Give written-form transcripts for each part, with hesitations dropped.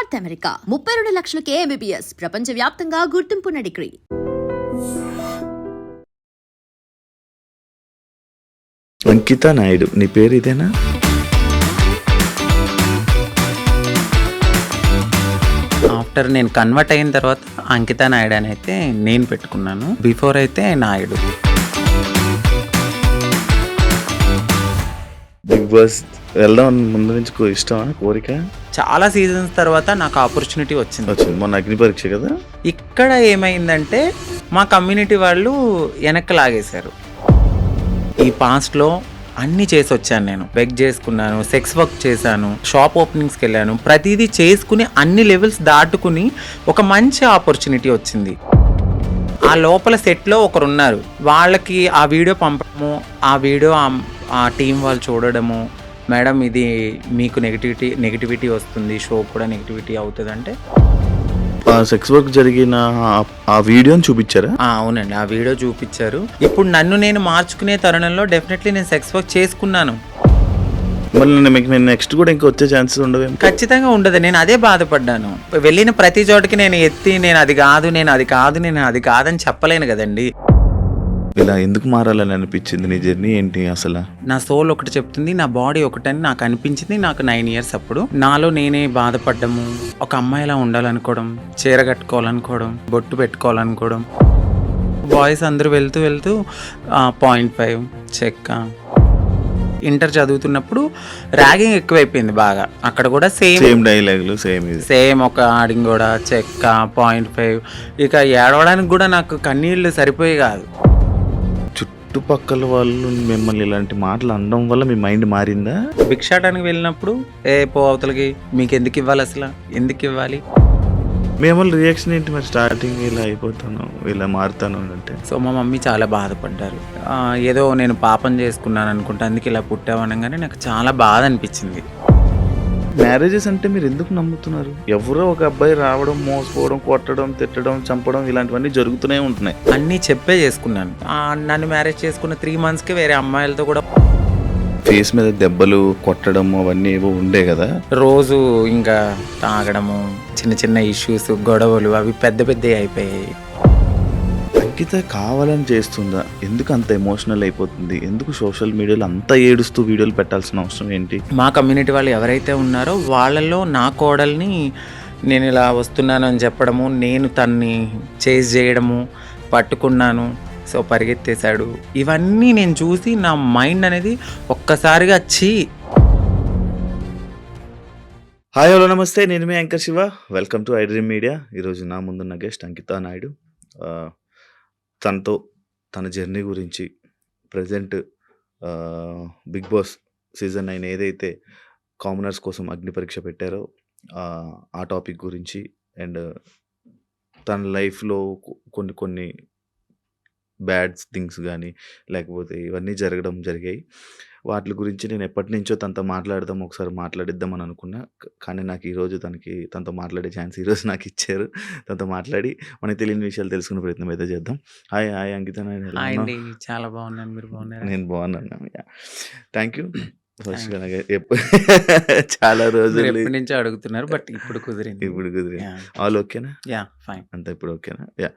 North America 32 లక్షలకే MBBS ప్రపంచవ్యాప్తంగా గుర్తింపున్న degree. అంకిత నాయుడు, నీ పేరు ఇదేనా? ఆఫ్టర్ నేను కన్వర్ట్ అయిన తర్వాత అంకిత నాయుడు అని అయితే నేను పెట్టుకున్నాను. బిఫోర్ అయితే నాయుడు. బిగ్ బాస్ వెళ్దాం ముందు నుంచి ఇష్టమా, కోరిక? చాలా సీజన్స్ తర్వాత నాకు ఆపర్చునిటీ వచ్చింది. మొన్న అగ్ని పరీక్ష కదా. ఇక్కడ ఏమైందంటే మా కమ్యూనిటీ వాళ్ళు వెనక్కి లాగేశారు. ఈ పాస్ట్లో అన్నీ చేసి వచ్చాను. నేను బెగ్ చేసుకున్నాను, సెక్స్ వర్క్ చేశాను, షాప్ ఓపెనింగ్స్కి వెళ్ళాను. ప్రతిదీ చేసుకుని అన్ని లెవెల్స్ దాటుకుని ఒక మంచి ఆపర్చునిటీ వచ్చింది. ఆ లోపల సెట్లో ఒకరు ఉన్నారు, వాళ్ళకి ఆ వీడియో పంపడము, ఆ వీడియో ఆ టీం వాళ్ళు చూడడము, మేడం ఇది మీకు నెగిటివిటీ వస్తుంది, షో కూడా నెగిటివిటీ అవుతుంది అంటే సెక్స్ వర్క్ జరిగిన ఆ వీడియోని చూపించారా? అవునండి, ఆ వీడియో చూపించారు. ఇప్పుడు నన్ను నేను మార్చుకునే తరుణంలో డెఫినెట్లీ నేను సెక్స్ వర్క్ చేసుకున్నాను. మళ్ళీ మీకు నేను నెక్స్ట్ కూడా ఇంకా వచ్చే ఛాన్సెస్ ఉండవు? ఖచ్చితంగా ఉండదు. నేను అదే బాధపడ్డాను. వెళ్ళిన ప్రతి చోటకి నేను ఎత్తి నేను అది కాదని చెప్పలేను కదండి. ఇలా ఎందుకు మారాలని అనిపించింది? నీ జర్నీ ఏంటి అసలు? నా సోల్ ఒకటి చెప్తుంది, నా బాడీ ఒకటని నాకు అనిపించింది. నాకు 9 years అప్పుడు నాలో నేనే బాధపడ్డము, ఒక అమ్మాయిలా ఉండాలనుకోవడం, చీర కట్టుకోవాలనుకోవడం, బొట్టు పెట్టుకోవాలనుకోవడం. బాయ్స్ అందరూ వెళ్తూ 0.5 చెక్క. ఇంటర్ చదువుతున్నప్పుడు ర్యాగింగ్ ఎక్కువైపోయింది బాగా. అక్కడ కూడా సేమ్ డైలాగులు, సేమ్ ఒక ఆడింగ్ కూడా చెక్క 0.5. ఇక ఏడవడానికి కూడా నాకు కన్నీళ్ళు సరిపోయి కాదు. చుట్టుపక్కల వాళ్ళు మిమ్మల్ని ఇలాంటి మాటలు అనడం వల్ల మీ మైండ్ మారిందా? భిక్షాటానికి వెళ్ళినప్పుడు పో అవతలకి, మీకు ఎందుకు ఇవ్వాలి, అసలు ఎందుకు ఇవ్వాలి? మేము రియాక్షన్ ఏంటి మరి? స్టార్టింగ్ ఇలా అయిపోతాను, ఇలా మారుతాను అంటే. సో మా మమ్మీ చాలా బాధపడ్డారు. ఏదో నేను పాపం చేసుకున్నాను అనుకుంటా, అందుకే ఇలా పుట్టావనగానే నాకు చాలా బాధ అనిపించింది. మ్యారేజెస్ అంటే మీరు ఎందుకు నమ్ముతున్నారు? ఎవరో ఒక అబ్బాయి రావడం, మోసపోవడం, కొట్టడం, తిట్టడం, చంపడం ఇలాంటివన్నీ జరుగుతూనే ఉంటున్నాయి. అన్నీ చెప్పే చేసుకున్నాను. నన్ను మ్యారేజ్ చేసుకున్న 3 monthsకే వేరే అమ్మాయిలతో కూడా ఫేస్ మీద దెబ్బలు కొట్టడం అవన్నీ ఏవో ఉండే కదా. రోజు ఇంకా తాగడము, చిన్న ఇష్యూస్, గొడవలు అవి పెద్ద అయిపోయాయి. అంకిత కావాలని చేస్తుందా? ఎందుకు అంత ఎమోషనల్ అయిపోతుంది? ఎందుకు సోషల్ మీడియాలో అంత ఏడుస్తూ వీడియోలు పెట్టాల్సిన అవసరం ఏంటి? మా కమ్యూనిటీ వాళ్ళు ఎవరైతే ఉన్నారో వాళ్ళలో నా కోడల్ని నేను ఇలా వస్తున్నాను అని చెప్పడము, నేను తన్ని చేజ్ చేయడము, పట్టుకున్నాను, సో పరిగెత్తేశాడు, ఇవన్నీ నేను చూసి నా మైండ్ అనేది ఒక్కసారిగా హాయ్ హలో నమస్తే, నేను మీ anchor Shiva. Welcome to iDream media. ఈరోజు నా ముందున్న గెస్ట్ అంకిత నాయుడు. తనతో తన జర్నీ గురించి, ప్రజెంట్ బిగ్ బాస్ సీజన్ 9 ఏదైతే కామనర్స్ కోసం అగ్ని పరీక్ష పెట్టారో ఆ టాపిక్ గురించి, అండ్ తన లైఫ్లో కొన్ని బ్యాడ్ థింగ్స్ కానీ లేకపోతే ఇవన్నీ జరిగాయి. వాటి గురించి నేను ఎప్పటి నుంచో తనతో ఒకసారి మాట్లాడిద్దామని అనుకున్నా. కానీ నాకు ఈరోజు తనతో మాట్లాడే ఛాన్స్ ఈరోజు నాకు ఇచ్చారు. తనతో మాట్లాడి మనకి తెలియని విషయాలు తెలుసుకునే ప్రయత్నం అయితే చేద్దాం. హాయ్ అంకిత నాయుడు. చాలా బాగున్నాను, మీరు బాగున్నారు? నేను బాగున్నాను. Thank you. ఫస్ట్ చాలా రోజులు ఎప్పటి నుంచో అడుగుతున్నారు, బట్ ఇప్పుడు కుదిరింది. ఆల్ ఓకేనా? Yeah fine. అంతా ఇప్పుడు ఓకేనా? యా.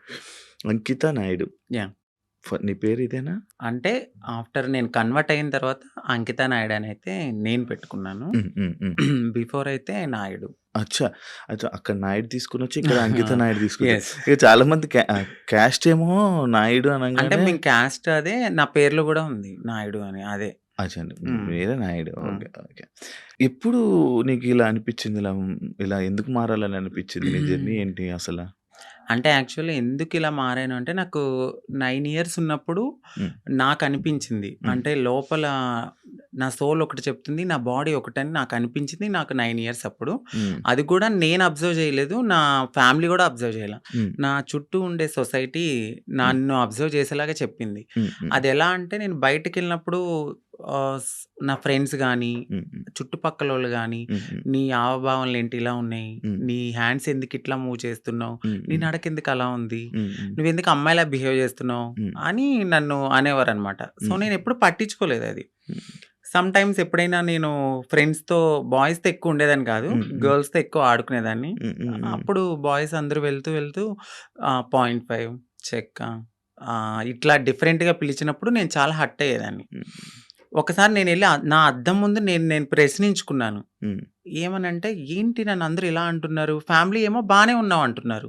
అంకిత నాయుడు, నీ పేరు ఇదేనా? అంటే ఆఫ్టర్ నేను కన్వర్ట్ అయిన తర్వాత అంకిత నాయుడు అని అయితే నేను పెట్టుకున్నాను. బిఫోర్ అయితే నాయుడు. అచ్చా, అక్కడ నాయుడు తీసుకుని వచ్చి ఇక్కడ అంకిత నాయుడు తీసుకుని. ఇక చాలా మంది క్యాస్ట్ ఏమో నాయుడు అంటే మీ క్యాస్ట్ అదే, నా పేర్లో కూడా ఉంది నాయుడు అని. అదే మీరే నాయుడు. ఓకే. ఎప్పుడు నీకు ఇలా అనిపించింది? ఇలా ఎందుకు మారాలని అనిపించింది? నీ జర్నీ ఏంటి అసలు? అంటే యాక్చువల్లీ ఎందుకు ఇలా మారాను అంటే, నాకు 9 years ఉన్నప్పుడు నాకు అనిపించింది. అంటే లోపల నా సోల్ ఒకటి చెప్తుంది, నా బాడీ ఒకటని నాకు అనిపించింది. నాకు 9 years అప్పుడు. అది కూడా నేను అబ్జర్వ్ చేయలేదు, నా ఫ్యామిలీ కూడా అబ్జర్వ్ చేయలే. నా చుట్టూ ఉండే సొసైటీ నన్ను అబ్జర్వ్ చేసేలాగా చెప్పింది. అది ఎలా అంటే, నేను బయటకు వెళ్ళినప్పుడు నా ఫ్రెండ్స్ కానీ, చుట్టుపక్కల వాళ్ళు కానీ, నీ హావభావాలు ఏంటి ఇలా ఉన్నాయి, నీ హ్యాండ్స్ ఎందుకు ఇట్లా మూవ్ చేస్తున్నావు, నీ నడక ఎందుకు అలా ఉంది, నువ్వెందుకు అమ్మాయిలా బిహేవ్ చేస్తున్నావు అని నన్ను అనేవారు అనమాట. సో నేను ఎప్పుడు పట్టించుకోలేదు అది. సమ్ టైమ్స్ ఎప్పుడైనా నేను ఫ్రెండ్స్‌తో బాయ్స్‌తో ఎక్కువ ఉండేదాన్ని కాదు. గర్ల్స్‌తో ఎక్కువ ఆడుకునేదాన్ని. అప్పుడు బాయ్స్ అందరూ వెళ్తూ 0.5 చెక్క ఇట్లా డిఫరెంట్‌గా పిలిచినప్పుడు నేను చాలా హర్ట్ అయ్యేదాన్ని. ఒకసారి నేనెళ్ళి నా అద్దం ముందు నేను ప్రశ్నించుకున్నాను. ఏమనంటే, ఏంటి నన్ను అందరూ ఇలా అంటున్నారు? ఫ్యామిలీ ఏమో బానే ఉన్నావు అంటున్నారు.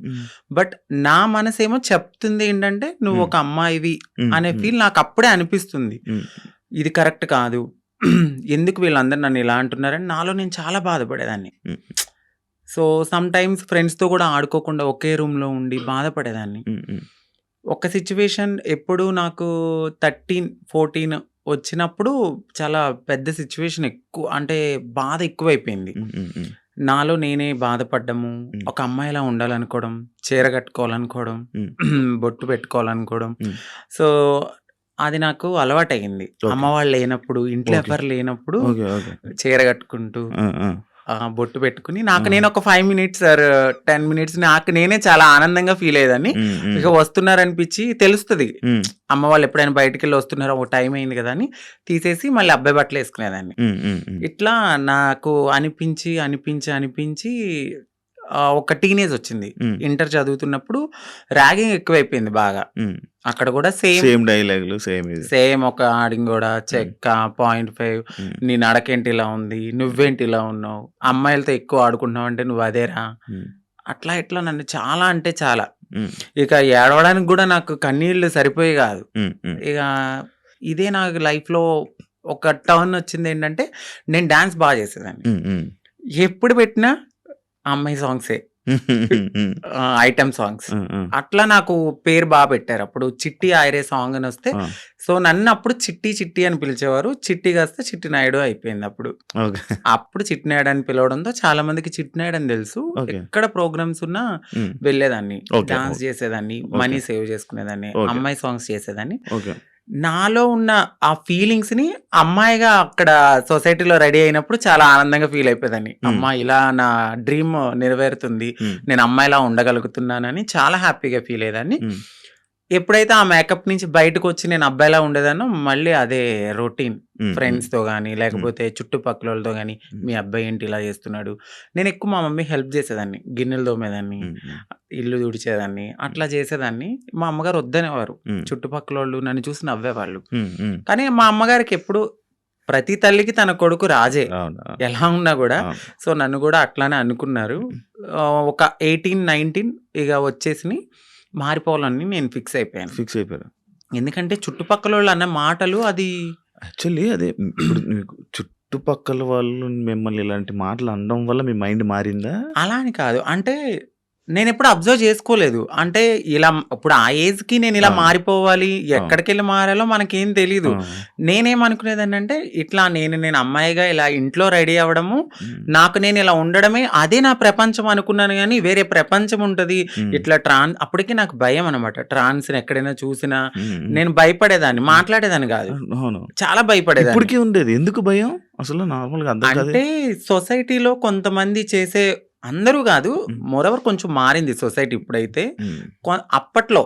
బట్ నా మనసేమో చెప్తుంది ఏంటంటే, నువ్వు ఒక అమ్మాయివి అనే ఫీల్ నాకు అప్పుడే అనిపిస్తుంది. ఇది కరెక్ట్ కాదు. ఎందుకు వీళ్ళందరూ నన్ను ఇలా అంటున్నారని నాలో నేను చాలా బాధపడేదాన్ని. సో సమ్ టైమ్స్ ఫ్రెండ్స్‌తో కూడా ఆడుకోకుండా ఒకే రూమ్‌లో ఉండి బాధపడేదాన్ని. ఒక సిట్యుయేషన్ ఎప్పుడు నాకు 13, 14 వచ్చినప్పుడు చాలా పెద్ద సిట్యుయేషన్ అంటే బాధ ఎక్కువైపోయింది. నాలో నేనే బాధపడ్డము, ఒక అమ్మాయిలా ఉండాలనుకోవడం, చీర కట్టుకోవాలనుకోవడం, బొట్టు పెట్టుకోవాలనుకోవడం. సో అది నాకు అలవాటయింది. అమ్మ వాళ్ళు లేనప్పుడు, ఇంట్లో ఎవరు లేనప్పుడు చీర కట్టుకుంటూ బొట్టు పెట్టుకుని నాకు నేను ఒక 5 మినిట్స్ ఆర్ 10 మినిట్స్ నాకు నేనే చాలా ఆనందంగా ఫీల్ అయ్యేదాన్ని. ఇక వస్తున్నారనిపించి తెలుస్తుంది అమ్మ వాళ్ళు ఎప్పుడైనా బయటికి వెళ్ళి వస్తున్నారో ఒక టైం అయింది కదా అని తీసేసి మళ్ళీ అబ్బాయి బట్టలు వేసుకునేదాన్ని. ఇట్లా నాకు అనిపించి ఒక టీనేజ్ వచ్చింది. ఇంటర్ చదువుతున్నప్పుడు ర్యాగింగ్ ఎక్కువైపోయింది బాగా. అక్కడ కూడా సేమ్ డైలాగులు సేమ్ ఒక ఆడింగ్ కూడా చెక్క 0.5 నీ నడకేంటి ఇలా ఉంది, నువ్వేంటి ఇలా ఉన్నావు, అమ్మాయిలతో ఎక్కువ ఆడుకుంటున్నావు అంటే నువ్వు అదేరా, అట్లా ఇట్లా నన్ను చాలా అంటే చాలా. ఇక ఏడవడానికి కూడా నాకు కన్నీళ్ళు సరిపోయి కాదు. ఇక ఇదే నాకు లైఫ్లో ఒక టర్న్ వచ్చింది ఏంటంటే, నేను డాన్స్ బాగా చేసేదాన్ని. ఎప్పుడు పెట్టినా అమ్మాయి సాంగ్సే, ఐటమ్ సాంగ్స్. అట్లా నాకు పేరు బాగా పెట్టారు. అప్పుడు చిట్టి ఆయరే సాంగ్ అని వస్తే సో నన్ను అప్పుడు చిట్టి అని పిలిచేవారు. చిట్టి కాస్త చిట్టి నాయుడు అయిపోయింది. అప్పుడు చిట్టి నాయుడు అని పిలవడంతో చాలా మందికి చిట్టి నాయుడు అని తెలుసు. ఎక్కడ ప్రోగ్రామ్స్ ఉన్నా వెళ్ళేదాన్ని, డాన్స్ చేసేదాన్ని, మనీ సేవ్ చేసుకునేదాన్ని, అమ్మాయి సాంగ్స్ చేసేదాన్ని. నాలో ఉన్న ఆ ఫీలింగ్స్ ని అమ్మాయిగా అక్కడ సొసైటీలో రెడీ అయినప్పుడు చాలా ఆనందంగా ఫీల్ అయిపోయేదాన్ని. అమ్మా ఇలా నా డ్రీమ్ నెరవేరుతుంది, నేను అమ్మాయిలా ఉండగలుగుతున్నానని చాలా హ్యాపీగా ఫీల్ అయ్యేదాన్ని. ఎప్పుడైతే ఆ మేకప్ నుంచి బయటకు వచ్చి నేను అబ్బాయిలా ఉండేదానో మళ్ళీ అదే రొటీన్. ఫ్రెండ్స్తో కానీ లేకపోతే చుట్టుపక్కల వాళ్ళతో కానీ, మీ అబ్బాయి ఏంటి ఇలా చేస్తున్నాడు. నేను ఎక్కువ మా మమ్మీ హెల్ప్ చేసేదాన్ని, గిన్నెలు తోమేదాన్ని, ఇల్లు తుడిచేదాన్ని, అట్లా చేసేదాన్ని. మా అమ్మగారు వద్దనేవారు. చుట్టుపక్కల వాళ్ళు నన్ను చూసి నవ్వేవాళ్ళు. కానీ మా అమ్మగారికి ఎప్పుడు ప్రతి తల్లికి తన కొడుకు రాజే ఎలా ఉన్నా కూడా. సో నన్ను కూడా అట్లానే అనుకున్నారు. ఒక 18, 19 ఇక వచ్చేసి మారిపోవాలని నేను ఫిక్స్ అయిపోయాను. ఎందుకంటే చుట్టుపక్కల వాళ్ళు అన్న మాటలు అది యాక్చువల్లీ అదే ఇప్పుడు మీకు చుట్టుపక్కల వాళ్ళు మిమ్మల్ని ఇలాంటి మాటలు అనడం వల్ల మీ మైండ్ మారిందా? అలా అని కాదు, అంటే నేను ఎప్పుడు అబ్జర్వ్ చేసుకోలేదు. అంటే ఇలా ఇప్పుడు ఆ ఏజ్ కి నేను ఇలా మారిపోవాలి, ఎక్కడికి వెళ్ళి మారాలో మనకేం తెలీదు. నేనేమనుకునేదాన్ని అంటే ఇట్లా నేను అమ్మాయిగా ఇలా ఇంట్లో రెడీ అవ్వడము, నాకు నేను ఇలా ఉండడమే అదే నా ప్రపంచం అనుకున్నాను. కానీ వేరే ప్రపంచం ఉంటది ఇట్లా అప్పటికి నాకు భయం అనమాట. ట్రాన్స్ ఎక్కడైనా చూసినా నేను భయపడేదాన్ని, మాట్లాడేదాన్ని కాదు, చాలా భయపడేదాన్ని. ఇప్పటికీ ఉండేది. ఎందుకు భయం అసలు? నార్మల్గా అంటే సొసైటీలో కొంతమంది చేసే, అందరూ కాదు, మోరవర్ కొంచెం మారింది సొసైటీ ఇప్పుడైతే. అప్పట్లో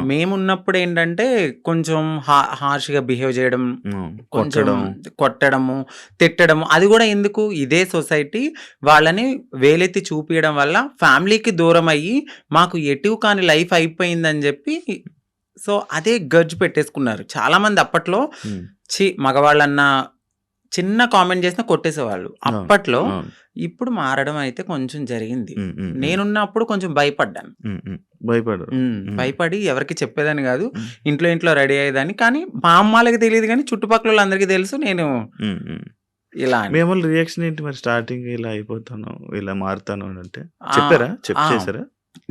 మేమున్నప్పుడు ఏంటంటే కొంచెం హార్ష్గా బిహేవ్ చేయడం, కొంచెం కొట్టడము, తిట్టడము. అది కూడా ఎందుకు, ఇదే సొసైటీ వాళ్ళని వేలెత్తి చూపించడం వల్ల ఫ్యామిలీకి దూరం అయ్యి మాకు ఎటు కాని లైఫ్ అయిపోయిందని చెప్పి సో అదే గర్జ్ పెట్టేసుకున్నారు చాలా మంది. అప్పట్లో మగవాళ్ళన్నా చిన్న కామెంట్ చేసినా కొట్టేసేవాళ్ళు అప్పట్లో. ఇప్పుడు మారడం అయితే కొంచెం జరిగింది. నేనున్నప్పుడు కొంచెం భయపడి ఎవరికి చెప్పేదాన్ని కాదు, ఇంట్లో రెడీ అయ్యేదాన్ని. కానీ మా అమ్మాలకి తెలియదు, కానీ చుట్టుపక్కల వాళ్ళందరికీ తెలుసు నేను ఇలా. మేము రియాక్షన్ ఏంటి మరి? స్టార్టింగ్ ఇలా అయిపోతాను, ఇలా మారుతాను అంటే చెప్పారా?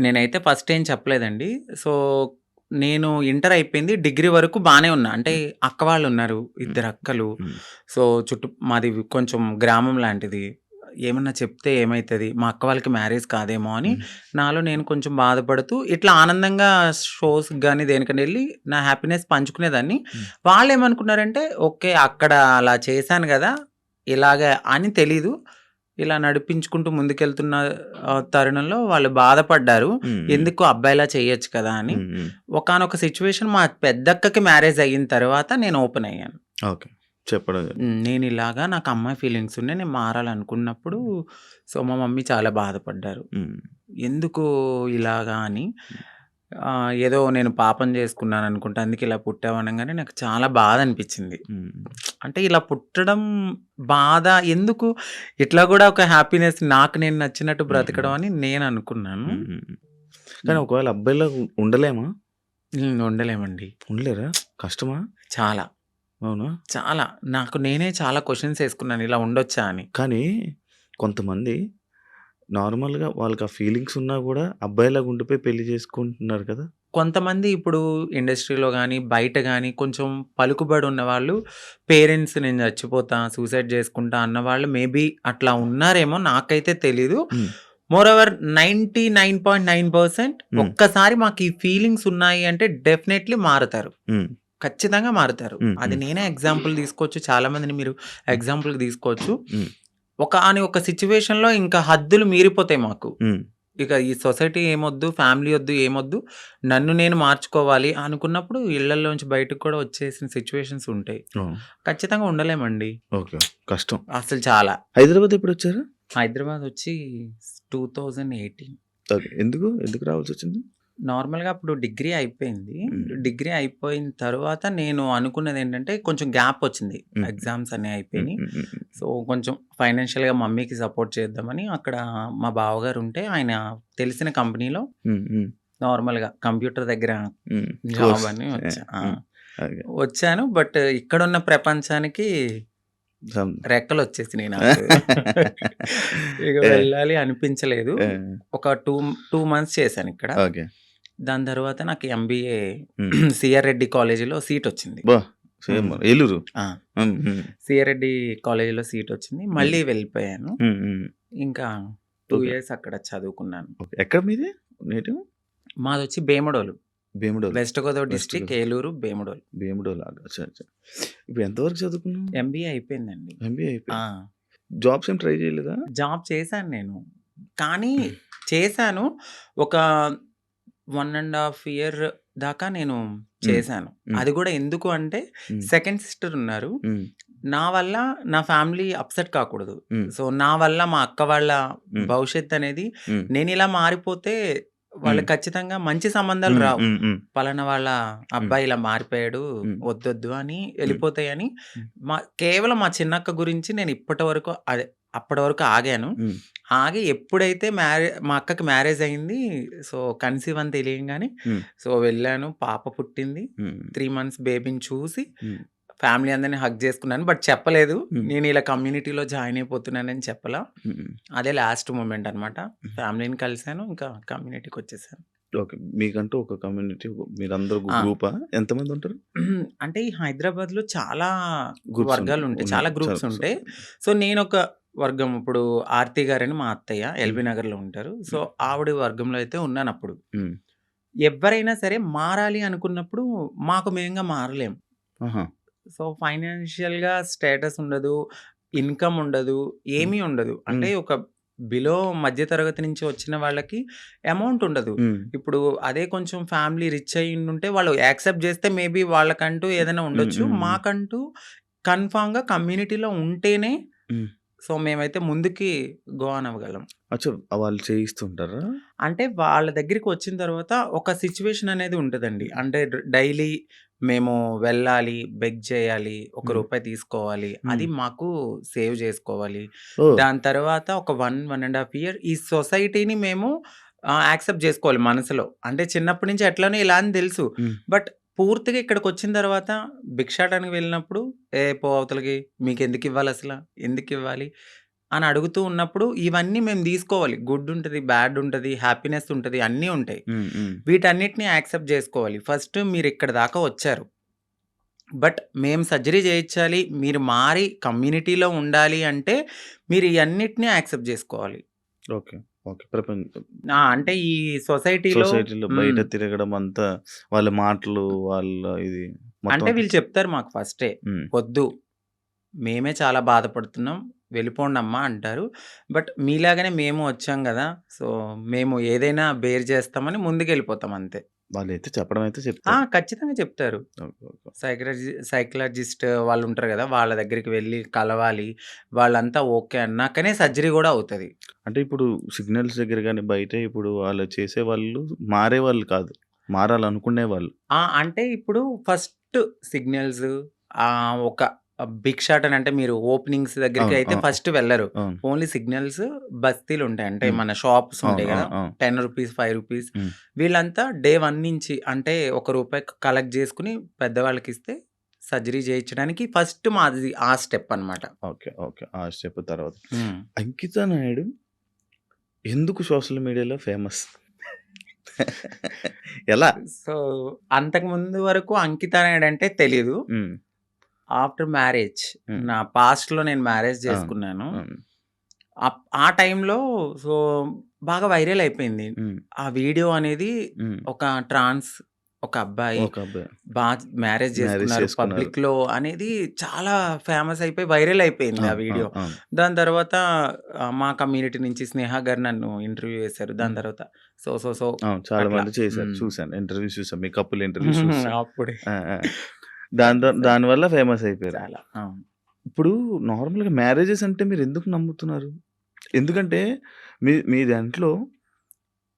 నేనైతే ఫస్ట్ ఏం చెప్పలేదండి. సో నేను ఇంటర్ అయిపోయింది, డిగ్రీ వరకు బాగానే ఉన్నా. అంటే అక్క వాళ్ళు ఉన్నారు, 2 అక్కలు. సో మాది కొంచెం గ్రామం లాంటిది, ఏమన్నా చెప్తే ఏమవుతుంది, మా అక్క వాళ్ళకి మ్యారేజ్ కాదేమో అని నాలో నేను కొంచెం బాధపడుతూ ఇట్లా ఆనందంగా షోస్ కానీ దేనికని వెళ్ళి నా హ్యాపీనెస్ పంచుకునేదాన్ని. వాళ్ళు ఏమనుకున్నారంటే ఓకే అక్కడ అలా చేశాను కదా ఇలాగే అని తెలీదు, ఇలా నడిపించుకుంటూ ముందుకెళ్తున్న తరుణంలో వాళ్ళు బాధపడ్డారు, ఎందుకు అబ్బాయిలా చేయొచ్చు కదా అని. ఒకానొక సిచ్యువేషన్ మా పెద్దక్కకి మ్యారేజ్ అయిన తర్వాత నేను ఓపెన్ అయ్యాను. ఓకే. చెప్పడం. నేనిలాగా నాకు అమ్మాయి ఫీలింగ్స్ ఉన్నాయి. నేను మారాలనుకున్నప్పుడు సో, మా మమ్మీ చాలా బాధపడ్డారు. హ్మ్. ఎందుకు ఇలాగా అని. ఏదో నేను పాపం చేసుకున్నాననుకుంటా. అందుకే ఇలా పుట్టావు అనంగానే నాకు చాలా బాధ అనిపించింది. హ్మ్. అంటే ఇలా పుట్టడం బాధ ఎందుకు? ఇట్లా కూడా ఒక హ్యాపీనెస్ నాకు నేను నచ్చినట్టు బ్రతకడం అని నేను అనుకున్నాను. కానీ ఒకవేళ అబ్బాయిలా ఉండలేమా? ఉండలేమండి. ఉండలేరా? కష్టమా? చాలా. అవునా? చాలా. నాకు నేనే చాలా క్వెషన్స్ ఏసుకున్నాను ఇలా ఉండొచ్చా అని. కానీ కొంతమంది నార్మల్‌గా వాళ్ళకి ఆ ఫీలింగ్స్ ఉన్నా గూడా అబ్బాయిలాగా ఉండిపోయి పెళ్లి చేసుకుంటున్నారు కదా! కొంతమంది ఇప్పుడు ఇండస్ట్రీలో గానీ, బయట గానీ కొంచెం పలుకుబడి ఉన్నవాళ్ళు పేరెంట్స్ నేను చచ్చిపోతా, సూసైడ్ చేసుకుంటా అన్నవాళ్ళు మేబీ అట్లా ఉన్నారేమో నాకైతే తెలీదు. హ్మ్. మోరోవర్ 99.9% హ్మ్. ఒక్కసారి మాకు ఈ ఫీలింగ్స్ ఉన్నాయి అంటే డెఫినైట్‌లీ మారుతారు. హ్మ్. ఖచ్చితంగా మారుతారు. హ్మ్. అది హ్మ్. నేనే ఎగ్జాంపుల్ తీసుకోవచ్చు. చాలా మందిని మీరు ఎగ్జాంపుల్‌గా తీసుకోవచ్చు. హ్మ్. ఒకానొక సిట్యుయేషన్‌లో ఇంకా హద్దులు మీరిపోతాయి మాకు. హ్మ్. ఇక ఈ సొసైటీ ఏమొద్దు, ఫ్యామిలీ ఒద్దు, ఏమొద్దు. నన్ను నేను మార్చుకోవాలి అనుకున్నప్పుడు ఇళ్లల్లోంచి బయటకు కూడా వచ్చేసిన సిట్యుయేషన్స్ ఉంటాయి. అవును. ఖచ్చితంగా ఉండలేమండి. ఓకే. కష్టం. అసలు చాలా. హైదరాబాద్ ఎప్పుడొచ్చారు? హైదరాబాద్ వచ్చి 2018 ఓకే. ఎందుకు రావాల్సొచ్చింది? నార్మల్‌గా అప్పుడు డిగ్రీ అయిపోయింది. హ్మ్. డిగ్రీ అయిపోయిన తర్వాత నేను అనుకున్నదేంటంటే కొంచెం గ్యాప్ వచ్చింది. హ్మ్. ఎగ్జామ్స్ అన్నీ హ్మ్. అయిపోయినాయి. హ్మ్. హ్మ్. సో, కొంచెం ఫైనాన్షియల్‌గా మమ్మీకి సపోర్ట్ చేద్దామని అక్కడ మా బావగారు ఉంటే ఆయన తెలిసిన కంపెనీలో హ్మ్. హ్మ్. నార్మల్‌గా కంప్యూటర్ దగ్గర హ్మ్. Job course. అని వచ్చా. హ్మ్. ఓకే. వచ్చాను. బట్ ఇక్కడున్న ప్రపంచానికి సమ్ రెక్కలొచ్చేసినాయి నాకు. ఇక ఏ వెళ్ళాలి అనిపించలేదు. ఏ ఒక 2 మంత్స్ చేశానిక్కడ. ఓకే. దాని తర్వాత నాకు ఎంబీఏ హ్మ్. సిఆర్ రెడ్డి కాలేజీలో సీటొచ్చింది. అబ్బా! సేమ్ హ్మ్. ఏలూరు. ఆ! హ్మ్. హ్మ్. సిఆర్ రెడ్డి కాలేజీలో సీటొచ్చింది. హ్మ్. మళ్ళీ వెళ్ళిపోయాను. హ్మ్. హ్మ్. ఇంకా 2 ఓకే. ఇయర్స్ అక్కడ చదువుకున్నాను. ఓకే. ఎక్కడ మీది నేటివ్? మాదొచ్చి Bhimadolu. Bhimudolu. West Godavari west district Godavari. Eluru, Bhimadolu. Bhimudolu. అచ్చా! అచ్చా! ఇప్పుడు ఎంతవరకు చదువుకున్నావు? ఎంబీఏ అయిపోయిందండి. ఎంబీఏ ఆ! అయిపోయింది. జాబ్స్ ఏం ట్రై చేయలేదా? జాబ్ చేశాను నేను. కానీ చేశాను. ఒక 1 ½ ఇయర్ దాకా నేను హ్మ్. చేశాను. హ్మ్. అది గూడా ఎందుకు అంటే హ్మ్. సెకండ్ సిస్టర్ ఉన్నారు. హ్మ్. నా వల్ల నా ఫ్యామిలీ అప్‌సెట్ కాకూడదు. హ్మ్. సో, నా వల్ల మా అక్క వాళ్ళ హ్మ్. భవిష్యత్తనేది హ్మ్. నేనిలా మారిపోతే హ్మ్. వాళ్ళకి ఖచ్చితంగా మంచి సంబంధాలు హ్మ్. రావు. హ్మ్. హ్మ్. పలానా వాళ్ళ హ్మ్. అబ్బాయి ఇలా మారిపోయాడు. హ్మ్. వద్దొద్దు అని హ్మ్. ఎళ్ళిపోతాయని హ్మ్. కేవలం మా చిన్నక్క గురించి నేను ఇప్పటి వరకు అప్పటి వరకు ఆగాను. హ్మ్. ఆగి ఎప్పుడైతే మా అక్కకి మ్యారేజ్ అయింది. సో, కన్సీవ్ అని తెలియంగానే హ్మ్. సో, వెళ్ళాను. పాప పుట్టింది. హ్మ్. 3 మంత్స్ బేబీని చూసి హ్మ్. ఫ్యామిలీ అందరిని హగ్ చేసుకున్నాను. బట్ చెప్పలేదు. హ్మ్. నేను ఇలా కమ్యూనిటీలో జాయిన్ అయిపోతున్నానని చెప్పలా. హ్మ్. అదే లాస్ట్ మొమెంట్ అనమాట. హ్మ్. ఫ్యామిలీని కలిసాను. ఇంకా కమ్యూనిటీకొచ్చేసాను. ఓకే. మీకంటూ ఒక కమ్యూనిటీ మీరందరూ ఆ! గ్రూపా? ఎంతమంది ఉంటారు? అంటే ఈ హైదరాబాద్‌లో చాలా గ్రూప్స్ వర్గాలుంటాయి. ఉన్నాయి. చాలా చాలా గ్రూప్స్ ఉంటాయి. సో, నేనొక వర్గం ఇప్పుడు ఆర్తి గారని మా అత్తయ్య హ్మ్. ఎల్బీ నగర్‌లో ఉంటారు. సో, హ్మ్. ఆవిడ వర్గంలో అయితే ఉన్నానప్పుడు. హ్మ్. ఎవ్వరైనా సరే మారాలి అనుకున్నప్పుడు మాకు మేముగా మారలేం. ఆహా! సో, ఫైనాన్షియల్‌గా స్టేటస్ ఉండదు. ఇన్‌కమ్ ఉండదు. హ్మ్. ఏమీ ఉండదు. అంటే హ్మ్. ఒక బిలో మధ్య తరగతి నుంచి వచ్చిన వాళ్ళకి అమౌంట్ ఉండదు. హ్మ్. ఇప్పుడు అదే కొంచెం ఫ్యామిలీ రిచ్ అయ్యుండుంటే వాళ్ళు యాక్సెప్ట్ చేస్తే మేబీ వాళ్ళకంటూ ఏదైనా హ్మ్. ఉండొచ్చు. హ్మ్. హ్మ్. మాకంటూ కన్ఫర్మ్‌గా కమ్యూనిటీలో ఉంటేనే హ్మ్. సో, మేమైతే ముందుకి గో ఆన్ అవ్వగలం. అచ్చా! వాళ్ళు చేయిస్తుంటారా? అంటే వాళ్ళ దగ్గరికి వచ్చిన తర్వాత ఒక సిట్యుయేషన్ అనేది ఉంటదండి. అంటే డైలీ మేము వెళ్ళాలి, బెగ్ చేయాలి, ఒక హ్మ్. రూపాయి తీసుకోవాలి. హ్మ్. అది మాకు సేవ్ చేసుకోవాలి. ఓహ్! దాని తర్వాత ఒక 1 ½ ఇయర్ ఈ సొసైటీని మేము యాక్సెప్ట్ చేసుకోవాలి మనసులో. అంటే చిన్నప్పటి నుంచి ఎట్లనో ఇలా అని తెలుసు. హ్మ్. బట్ పూర్తిగా ఇక్కడికొచ్చిన తర్వాత భిక్షాటనకి వెళ్ళినప్పుడు, "ఏ పో అవతలకి మీకెందుకివ్వాలసల? ఎందుకివ్వాలి?" అని అడుగుతూ ఉన్నప్పుడు ఇవన్నీ మేము తీసుకోవాలి. గుడ్ ఉంటది, బ్యాడ్ ఉంటది, హ్యాపీనెస్ ఉంటది, అన్నీ ఉంటాయి. హ్మ్. హ్మ్. వీటన్నిటిని యాక్సెప్ట్ జేసుకోవాలి. ఫస్ట్ మీరిక్కడి దాకా వచ్చారు. బట్ మేము సర్జరీ చేయించాలి, మీరు మారి కమ్యూనిటీలో ఉండాలి అంటే మీరు ఇయన్నిటిని యాక్సెప్ట్ జేసుకోవాలి. ఓకే. ఓకే. ప్రపంచం అంటే ఈ సొసైటీలో సొసైటీలో బయట తిరగడం అంతా వాళ్ళ మాటలు, వాళ్ళ ఇది మొత్తం అంటే అంతా వీళ్ళు చెప్తారు మాకు ఫస్టే. హ్మ్. "వద్దు, మేమే చాలా బాధపడుతున్నాం. వెళ్ళిపోండమ్మా" అంటారు. బట్ మీలాగానే మేము వచ్చాం గదా! సో, మేము ఏదైనా బేర్ చేస్తామని ముందుకెళ్ళిపోతాం అంతే. వాళ్ళైతే చెప్పడం అయితే చెప్తారు. ఖచ్చితంగా చెప్తారు. ఓకే. ఓకే. సైకాలజిస్ట్ వాళ్ళు ఉంటారు గదా! వాళ్ళ దగ్గరికి వెళ్లి కలవాలి. వాళ్ళంతా ఓకే అన్నాకనే సర్జరీ గూడా అవుతది. అంటే ఇప్పుడు సిగ్నల్స్ దగ్గర గాని, బయట ఇప్పుడు అలా చేసేవాళ్ళు మారేవాళ్ళు కాదు. మారాలనుకునేవాళ్ళు. అంటే ఇప్పుడు ఫస్ట్ సిగ్నల్స్ ఒక బిగ్ షాట్ అని అంటే మీరు ఓపెనింగ్స్ దగ్గరికి అవును. అయితే ఫస్ట్ వెళ్లరు. అవును. ఓన్లీ సిగ్నల్స్ బస్తీలుంటాయి. అంటే హ్మ్. మన షాప్స్ అవును. ఉంటాయి గదా! అవును. 10 రూపీస్, 5 రూపీస్ హ్మ్. వీళ్ళంతా డే 1 నుంచి అంటే రూ. 1 కలెక్ట్ జేసుకొని పెద్దవాళ్ళకిస్తే సర్జరీ చేయించడానికి ఫస్ట్ మాది ఆ స్టెప్ అన్నమాట. ఓకే. ఓకే. ఆ స్టెప్ తర్వాత. హ్మ్. అంకిత నాయుడు ఎందుకు సోషల్ మీడియాలో ఫేమస్? ఎలా? సో, అంతకుముందు వరకు అంకిత నాయుడు అంటే తెలీదు. హ్మ్. ఆఫ్టర్ మ్యారేజ్ హ్మ్. నా పాస్ట్‌లో నేను మ్యారేజ్ అవును. చేసుకున్నాను. అవును. ఆ టైంలో సో, బాగా వైరల్ అయిపోయింది. హ్మ్. ఆ వీడియో అనేది హ్మ్. ఒక ఒక అబ్బాయి ఒక అబ్బాయి మ్యారేజ్ మ్యారేజ్ చేసుకున్నారు చేసుకున్నారు. పబ్లిక్‌లో అనేది చాలా ఫేమస్ అయిపోయి వైరల్ అయిపోయింది ఆ అవును. వీడియో. అవును. అవును. దాని తర్వాత మా కమ్యూనిటీ నుంచి స్నేహ గారు నన్ను ఇంటర్వ్యూ చేశారు. దాని హ్మ్. తర్వాత సో అవును. చాలా అట్లా. మంది చేశారు. హ్మ్. చూసాను. ఇంటర్వ్యూస్ చూసాను. మీ కపుల్ ఇంటర్వ్యూస్ చూసా. అప్పుడే ఆ! ఆ! సో, దానివల్ల ఫేమస్ అయిపోయారు. చాలా. అవును. ఇప్పుడు నార్మల్‌గా మ్యారేజెస్ అంటే మీరెందుకు నమ్ముతున్నారు? ఎందుకంటే మీ దాంట్లో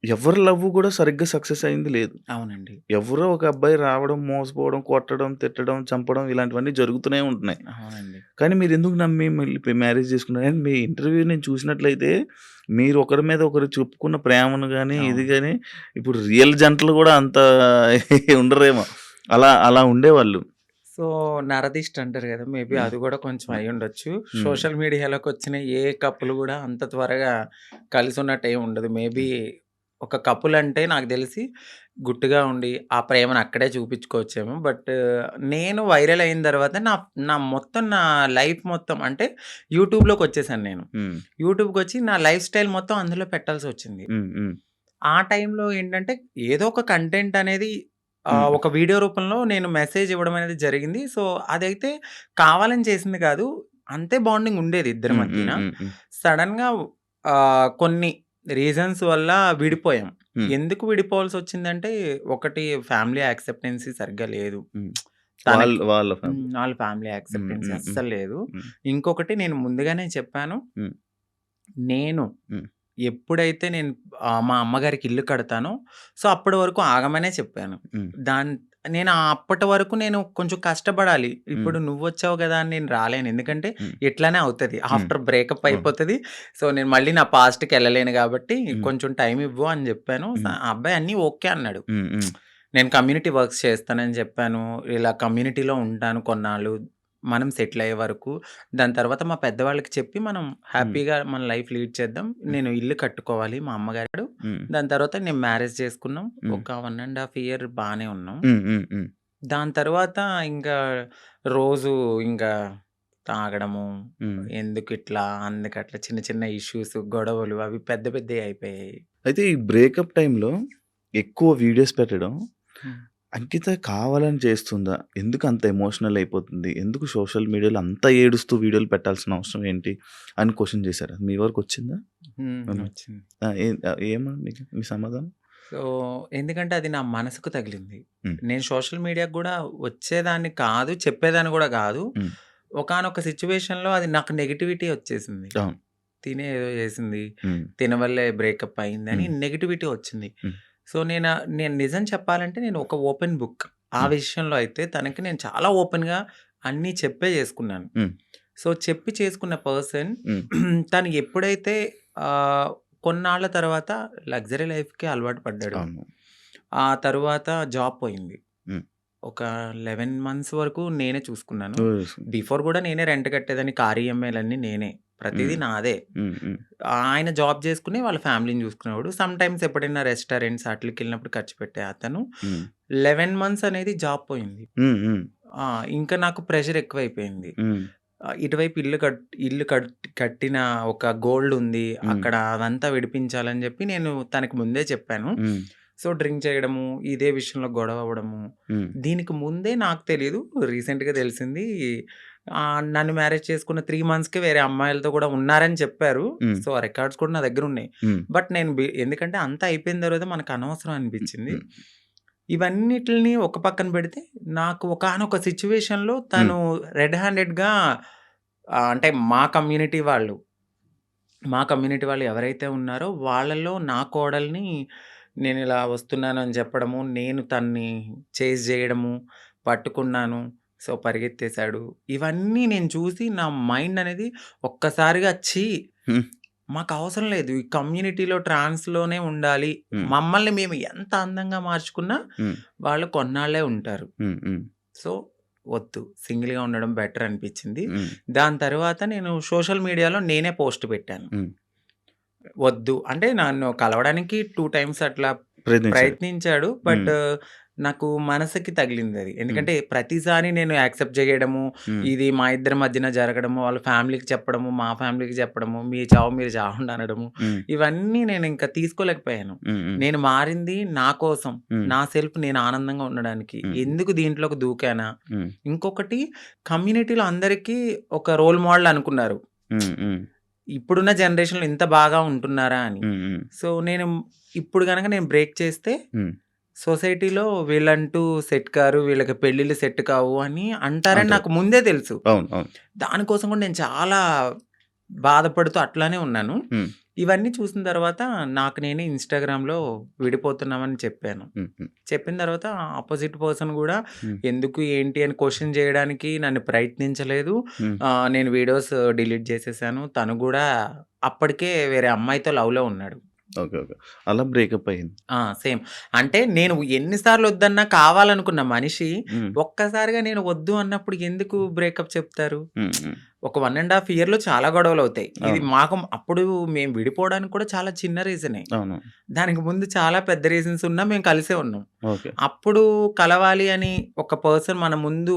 ఎవరి లవ్ కూడా సరిగ్గా సక్సెస్ అయింది లేదు. అవునండి. ఎవరో ఒక అబ్బాయి రావడం, మోసపోవడం, కొట్టడం, తిట్టడం, చంపడం ఇలాంటివన్నీ జరుగుతూనే ఉంటున్నాయి. అవునండి. కానీ మీరెందుకు నమ్మి మళ్ళీ మ్యారేజ్ చేసుకున్నారు? అండ్ మీ ఇంటర్వ్యూ నేను చూసినట్లయితే మీరు ఒకరి మీద ఒకరు చెప్పుకున్న ప్రేమను గాని, ఇది అవును. గాని ఇప్పుడు రియల్ జంటలు కూడా అంత ఉండరేమో. అలా ఉండేవాళ్ళు. సో, నరదిష్టి అంటారు గదా! మేబీ హ్మ్. అది గూడా కొంచెం హ్మ్. అయ్యుండొచ్చు. హ్మ్. సోషల్ మీడియాలోకొచ్చిన ఏ కపుల్ గూడా అంత త్వరగా కలిసున్నట్టేం ఉండదు. మేబీ హ్మ్. ఒక కపుల్ అంటే నాకు దెలిసి గుట్టుగా ఉండి, ఆ ప్రేమను అక్కడే చూపిచ్చుకోవచ్చేమో. బట్ నేను వైరల్ అయిన తర్వాత నా లైఫ్ మొత్తం అంటే యూట్యూబ్‌లోకొచ్చేసాను నేను. హ్మ్. యూట్యూబ్‌కొచ్చి నా లైఫ్ స్టైల్ మొత్తం అందులో పెట్టాల్సొచ్చింది. హ్మ్. హ్మ్. ఆ టైంలో ఏంటంటే, ఏదో ఒక కంటెంట్ అనేది హ్మ్. ఒక వీడియో రూపంలో నేను మెసేజ్ ఇవ్వడం అనేది జరిగింది. సో, అదైతే కావాలని చేసింది కాదు. అంతే బాండింగ్ ఉండేది ఇద్దరి హ్మ్. హ్మ్. మధ్యన. హ్మ్. హ్మ్. సడెన్‌గా కొన్ని రీజన్స్ వల్ల విడిపోయాం. హ్మ్. ఎందుకు విడిపోవాల్సొచ్చిందంటే, ఒకటి ఫ్యామిలీ యాక్సెప్టెన్సీ సరిగ్గా లేదు. హ్మ్. తనకి వాళ్ళ ఫ్యామిలీ. వాళ్ళ ఫ్యామిలీ హ్మ్. యాక్సెప్టెన్సీ హ్మ్. హ్మ్. అస్సలు లేదు. హ్మ్. ఇంకొకటి నేను ముందుగానే చెప్పాను. హ్మ్. నేను హ్మ్. ఎప్పుడైతే నేను మా అమ్మగారికి ఇల్లు కడతానో, సో, అప్పటి వరకు ఆగమనే చెప్పాను. హ్మ్. నేను అప్పటి వరకు నేను కొంచెం కష్టపడాలి. హ్మ్. ఇప్పుడు నువ్వొచ్చావు గదా! అని నేను రాలేను. ఎందుకంటే హ్మ్. ఇట్లానే అవుతది. హ్మ్. ఆఫ్టర్ బ్రేకప్ అవును. అయిపోతది. సో, నేను మళ్ళీ నా పాస్ట్‌కెళ్ళలేను గాబట్టి హ్మ్. కొంచెం టైమ్ ఇవ్వు అని జెప్పాను. హ్మ్. ఆ అబ్బాయి అన్నీ ఓకే అన్నాడు. హ్మ్. హ్మ్. నేను కమ్యూనిటీ వర్క్స్ చేస్తానని జెప్పాను. ఇలా కమ్యూనిటీలో ఉంటాను కొన్నాళ్ళు. మనం సెటిల్ అయ్యే వరకు. దాని తర్వాత మా పెద్దవాళ్ళకి చెప్పి మనం హ్మ్. హ్యాపీగా మన లైఫ్ లీడ్ చేద్దాం. హ్మ్. నేను ఇల్లు కట్టుకోవాలి మా అమ్మగారు. హ్మ్. దాని తర్వాత నేను మ్యారేజ్ చేసుకున్నాం. హ్మ్. ఒక 1 ½ ఇయర్ బానే ఉన్నాం. హ్మ్. హ్మ్. హ్మ్. దాని తర్వాత ఇంకా రోజు ఇంకా తాగడము, హ్మ్. ఎందుకిట్లా, అందుకట్లా చిన్న చిన్న ఇష్యూస్, గొడవలు అవి పెద్ద పెద్దయి అయిపోయాయి. అయితే ఈ బ్రేకప్ టైమ్‌లో ఎక్కువ వీడియోస్ పెట్టడం హ్మ్. అంకిత కావాలని చేస్తుందా? ఎందుకు అంత ఎమోషనల్ అయిపోతుంది? ఎందుకు సోషల్ మీడియాలో అంత ఏడుస్తూ వీడియోలు పెట్టాల్సిన అవసరం ఏంటి? అని క్వెషన్ చేసారా? మీ వరకొచ్చిందా? హ్మ్. వచ్చింది. ఏమని మీ సమాధానం? సో, ఎందుకంటే అది నా మనసుకు తగిలింది. హ్మ్. నేను సోషల్ మీడియాకి గూడా వచ్చేదాన్ని కాదు, చెప్పేదాన్ని గూడా గాదు. హ్మ్. ఒకానొక సిట్యుయేషన్‌లో అది నాకు నెగటివిటీ వచ్చేసింది. అవును. తినే ఏదో చేసింది. హ్మ్. తిన వల్లే బ్రేకప్ అయిందని హ్మ్. నెగటివిటీ వచ్చింది. హ్మ్. సో, నేను నిజం చెప్పాలంటే నేను ఒక ఓపెన్ బుక్. ఆ హ్మ్. విషయంలో అయితే తనకి నేను చాలా ఓపెన్‌గా అన్నీ చెప్పే చేసుకున్నాను. హ్మ్. సో, చెప్పి చేసుకున్న పర్సన్ హ్మ్. తను ఎప్పుడైతే ఆహ్, కొన్నాళ్ళ తర్వాత లగ్జరీ లైఫ్‌కి అలవాటు పడ్డాడు. అవును. ఆ తరువాత జాబ్ పోయింది. హ్మ్. ఒక 11 మంత్స్ వరకు నేనే చూసుకున్నాను. ఓహ్! బిఫోర్ గూడా నేనే రెంట్ కట్టేదాన్ని. కార్ ఈఎంఐలన్నీ నేనే. ప్రతీదీ హ్మ్. నాదే. హ్మ్. హ్మ్. ఆయన జాబ్ చేసుకొని వాళ్ళ ఫ్యామిలీని చూసుకునేవాడు. సమ్‌టైమ్స్ ఎప్పుడైనా రెస్టారెంట్స్ ఆటిలకెళ్ళినప్పుడు ఖర్చు పెట్టే అతను. హ్మ్. 11 మంత్స్ అనేది జాబ్ పోయింది. హ్మ్. హ్మ్. ఆ! ఇంకా నాకు ప్రెషర్ ఎక్కువైపోయింది. హ్మ్. ఇటువైపు ఇల్లు కట్టిన ఒక గోల్డ్ ఉంది. హ్మ్. అక్కడ అదంతా విడిపించాలని చెప్పి నేను తనకి ముందే చెప్పాను. హ్మ్. సో, డ్రింక్ చేయడము, ఇదే విషయంలో గొడవ అవ్వడము. హ్మ్. దీనికి ముందే నాకు తెలీదు. రీసెంట్‌గా తెలిసింది. నన్ను మ్యారేజ్ చేసుకున్న 3 మంత్స్‌కే వేరే అమ్మాయిలతో కూడా ఉన్నారని చెప్పారు. హ్మ్. సో, ఆ రికార్డ్స్ కూడా నా దగ్గరున్నాయి. హ్మ్. బట్ నేను ఎందుకంటే అంతా అయిపోయిన తర్వాత మనకు అనవసరం అనిపించింది. హ్మ్. ఇవన్నిటిని ఒక పక్కన పెడితే నాకు ఒకానొక సిచ్యువేషన్‌లో తను రెడ్ హ్యాండెడ్‌గా అంటే మా కమ్యూనిటీ వాళ్ళు ఎవరైతే ఉన్నారో వాళ్ళలో నా కోడల్ని నేను ఇలా వస్తున్నానని చెప్పడము, నేను తన్ని చేజ్ చేయడము, పట్టుకున్నాను. సో, పరిగెత్తేసాడు. ఇవన్నీ నేను చూసి నా మైండ్ అనేది ఒక్కసారిగా హ్మ్. మాకవసరం లేదు. ఈ కమ్యూనిటీలో ట్రాన్స్‌లోనే ఉండాలి. హ్మ్. మమ్మల్ని మేము ఎంత అందంగా మార్చుకున్నా హ్మ్. వాళ్ళు కొన్నాళ్ళే ఉంటారు. హ్మ్. హ్మ్. సో, వద్దు. సింగిల్‌గా ఉండడం బెటర్ అనిపించింది. హ్మ్. దాని తర్వాత నేను సోషల్ మీడియాలో నేనే పోస్ట్ పెట్టాను. హ్మ్. వద్దు. అంటే నన్ను కలవడానికి 2 టైమ్స్ అట్లా ప్రయత్నించాడు. ప్రయత్నించాడు. బట్ హ్మ్. నాకు మనసుకి తగిలిందది. హ్మ్. ఎందుకంటే ప్రతిసారి నేను యాక్సెప్ట్ చేయడము, హ్మ్. ఇది మా ఇద్దరి మధ్యన జరగడము, వాళ్ళ ఫ్యామిలీకి చెప్పడము, మా ఫ్యామిలీకి చెప్పడము, మీ చావు మీరు చావండి అనడము, హ్మ్. ఇవన్నీ నేను ఇంకా తీసుకోలేకపోయాను. హ్మ్. హ్మ్. నేను మారింది నా కోసం, హ్మ్. నా సెల్ఫ్ నేను ఆనందంగా ఉండడానికి. హ్మ్. ఎందుకు దీంట్లోకి దూకానా? హ్మ్. ఇంకొకటి కమ్యూనిటీలో అందరికీ ఒక రోల్ మోడల్ అనుకున్నారు. హ్మ్. హ్మ్. ఇప్పుడున్న జనరేషన్‌లో ఇంత బాగా ఉంటున్నారా అని. హ్మ్. హ్మ్. సో, ఇప్పుడు గనక నేను బ్రేక్ చేస్తే హ్మ్. సొసైటీలో వీళ్ళంటూ సెట్ కారు, వీళ్ళకి పెళ్ళిళ్ళు సెట్ కావు అని అంటారని అంటారు. నాకు ముందే తెలుసు. అవును. అవును. దానికోసం కూడా నేను చాలా బాధపడుతూ అట్లానే ఉన్నాను. హ్మ్. ఇవన్నీ చూసిన తర్వాత నాకు నేనే ఇన్‌స్టాగ్రామ్‌లో విడిపోతున్నామని చెప్పాను. హ్మ్. హ్మ్. చెప్పిన తర్వాత అపోజిట్ పర్సన్ గూడా హ్మ్. ఎందుకు, ఏంటి అని క్వెషన్ చేయడానికి నన్ను ప్రయత్నించలేదు. హ్మ్. నేను వీడియోస్ డిలీట్ చేసేసాను. తను గూడా అప్పటికే వేరే అమ్మాయితో లవ్‌లో ఉన్నాడు. ఓకే. ఓకే. అలా బ్రేకప్ అయింది. సేమ్. అంటే నేను ఎన్ని సార్లు వద్దన్నా కావాలనుకున్న మనిషి హ్మ్. ఒక్కసారిగా నేను వద్దు అన్నప్పుడు ఎందుకు బ్రేకప్ చెప్తారు? హ్మ్. హ్మ్. ఒక 1 ½ ఇయర్‌లో చాలా గొడవలవుతాయి. ఇది అవును. మాకు అప్పుడు మేము విడిపోవడానికి కూడా చాలా చిన్న రీజనే. అవును. దానికి ముందు చాలా పెద్ద రీజన్స్ ఉన్నా మేము కలిసే ఉన్నాం. ఓకే. అప్పుడు కలవాలి అని ఒక పర్సన్ మన ముందు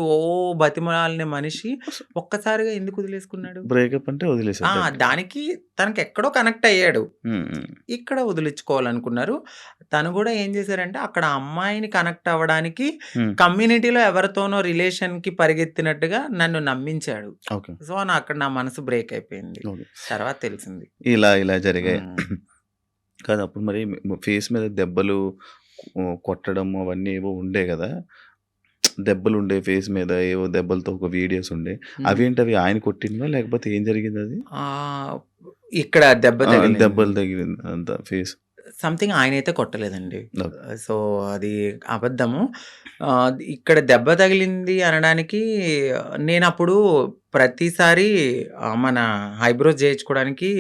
బతిమలాడిన మనిషి ఒక్కసారిగా ఎందుకు వదిలేసుకున్నాడు? బ్రేకప్ అంటే వదిలేసారు డైరెక్ట్. దానికి తనకెక్కడో కనెక్ట్ అయ్యాడు. హ్మ్. హ్మ్. ఇక్కడ వదిలించుకోవాలనుకున్నారు. తను గూడా ఏం చేశారంటే అక్కడ అమ్మాయిని కనెక్ట్ అవ్వడానికి హ్మ్. కమ్యూనిటీలో ఎవరితోనో రిలేషన్‌కి పరిగెత్తినట్టుగా నన్ను నమ్మించాడు. ఓకే. సో, అక్కడ నా మనసు బ్రేక్ అయిపోయింది. ఓకే. తర్వాత తెలిసింది. ఇలా జరిగాయి. హ్మ్. కాదు అప్పుడు మరి ఫేస్ మీద దెబ్బలు కొట్టడం అవన్నీ ఏవో ఉండే గదా! దెబ్బలుండే ఫేస్ మీద ఏవో దెబ్బలతో ఒక వీడియోస్ ఉండే. హ్మ్. అవేంటవి ఆయన కొట్టినవా? లేకపోతే ఏం జరిగిందది? ఆహ్, ఇక్కడ దెబ్బ తగిలింది. దెబ్బలు తగిలింది అంతా ఫేస్. సంథింగ్ ఆయనైతే కొట్టలేదండి. ఓకే. సో, అది అబద్ధము. ఇక్కడ దెబ్బ తగిలింది అనడానికి నేనప్పుడు ప్రతిసారి మన ఐబ్రోస్ చేయించుకోవడానికి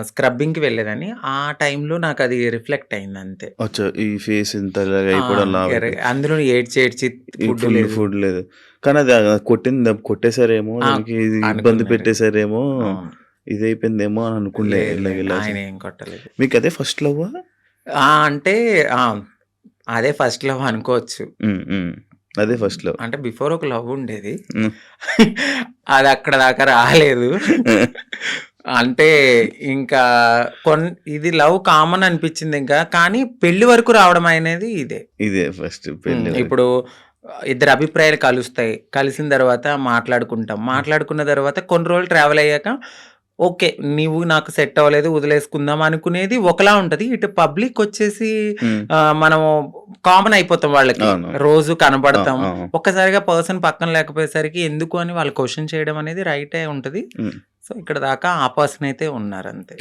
స్క్రబ్బింగ్‌కి వెళ్ళేదాన్ని. ఆ టైంలో నాకది రిఫ్లెక్ట్ అయిందంతే. అచ్చా! ఈ ఫేస్ ఇంత ఇలాగ అయిపోవడం లావయిపోయి. అందులో ఏడ్చి ఏడ్చి ఈ ఫుడ్ ఫుల్ లేదు. ఫుడ్ లేదు. కానీ అది కొట్టింది కొట్టేసారేమో, ఆ! దానికి ఇది ఇబ్బంది అనుకున్నారు. పెట్టేసారేమో, అవును. ఇదయిపోయిందేమో అని అనుకునే లేదు ఇలాగ లేదు. ఇలా ఆయన ఏం కొట్టలేదు. మీకదే ఫస్ట్ లవ్వా? అంటే ఆ! అదే ఫస్ట్ లవ్ అనుకోవచ్చు. హ్మ్. హ్మ్. అదే ఫస్ట్ లవ్. అంటే బిఫోర్ ఒక లవ్ ఉండేది. హ్మ్. అది అక్కడ దాకా రాలేదు. అంటే ఇంకా ఇది లవ్ కామన్ అనిపించింది ఇంకా. కానీ పెళ్లి వరకు రావడం అనేది ఇదే. ఇదే ఫస్ట్ పెళ్లి వరకు. ఇప్పుడు ఇద్దరి అభిప్రాయాలు కలుస్తాయి. కలిసిన తర్వాత మాట్లాడుకుంటాం. మాట్లాడుకున్న తర్వాత కొన్ని రోజులు ట్రావెల్ అయ్యాక ఓకే. నీవు నాకు సెట్ అవ్వలేదు వదిలేసుకుందాం అనుకునేది ఒకలా ఉంటది. ఇటు పబ్లిక్ వచ్చేసి హ్మ్. మనము కామన్ అయిపోతాం వాళ్ళకి. అవును. రోజు ఆ! కనపడతాం. ఆ! ఒక్కసారిగా పర్సన్ పక్కన లేకపోయేసరికి ఎందుకు అని వాళ్ళు క్వెషన్ చేయడం అనేది రైటే ఉంటది. హ్మ్. సో, ఇక్కడ దాకా ఆ పర్సన్ అయితే ఉన్నారంతే.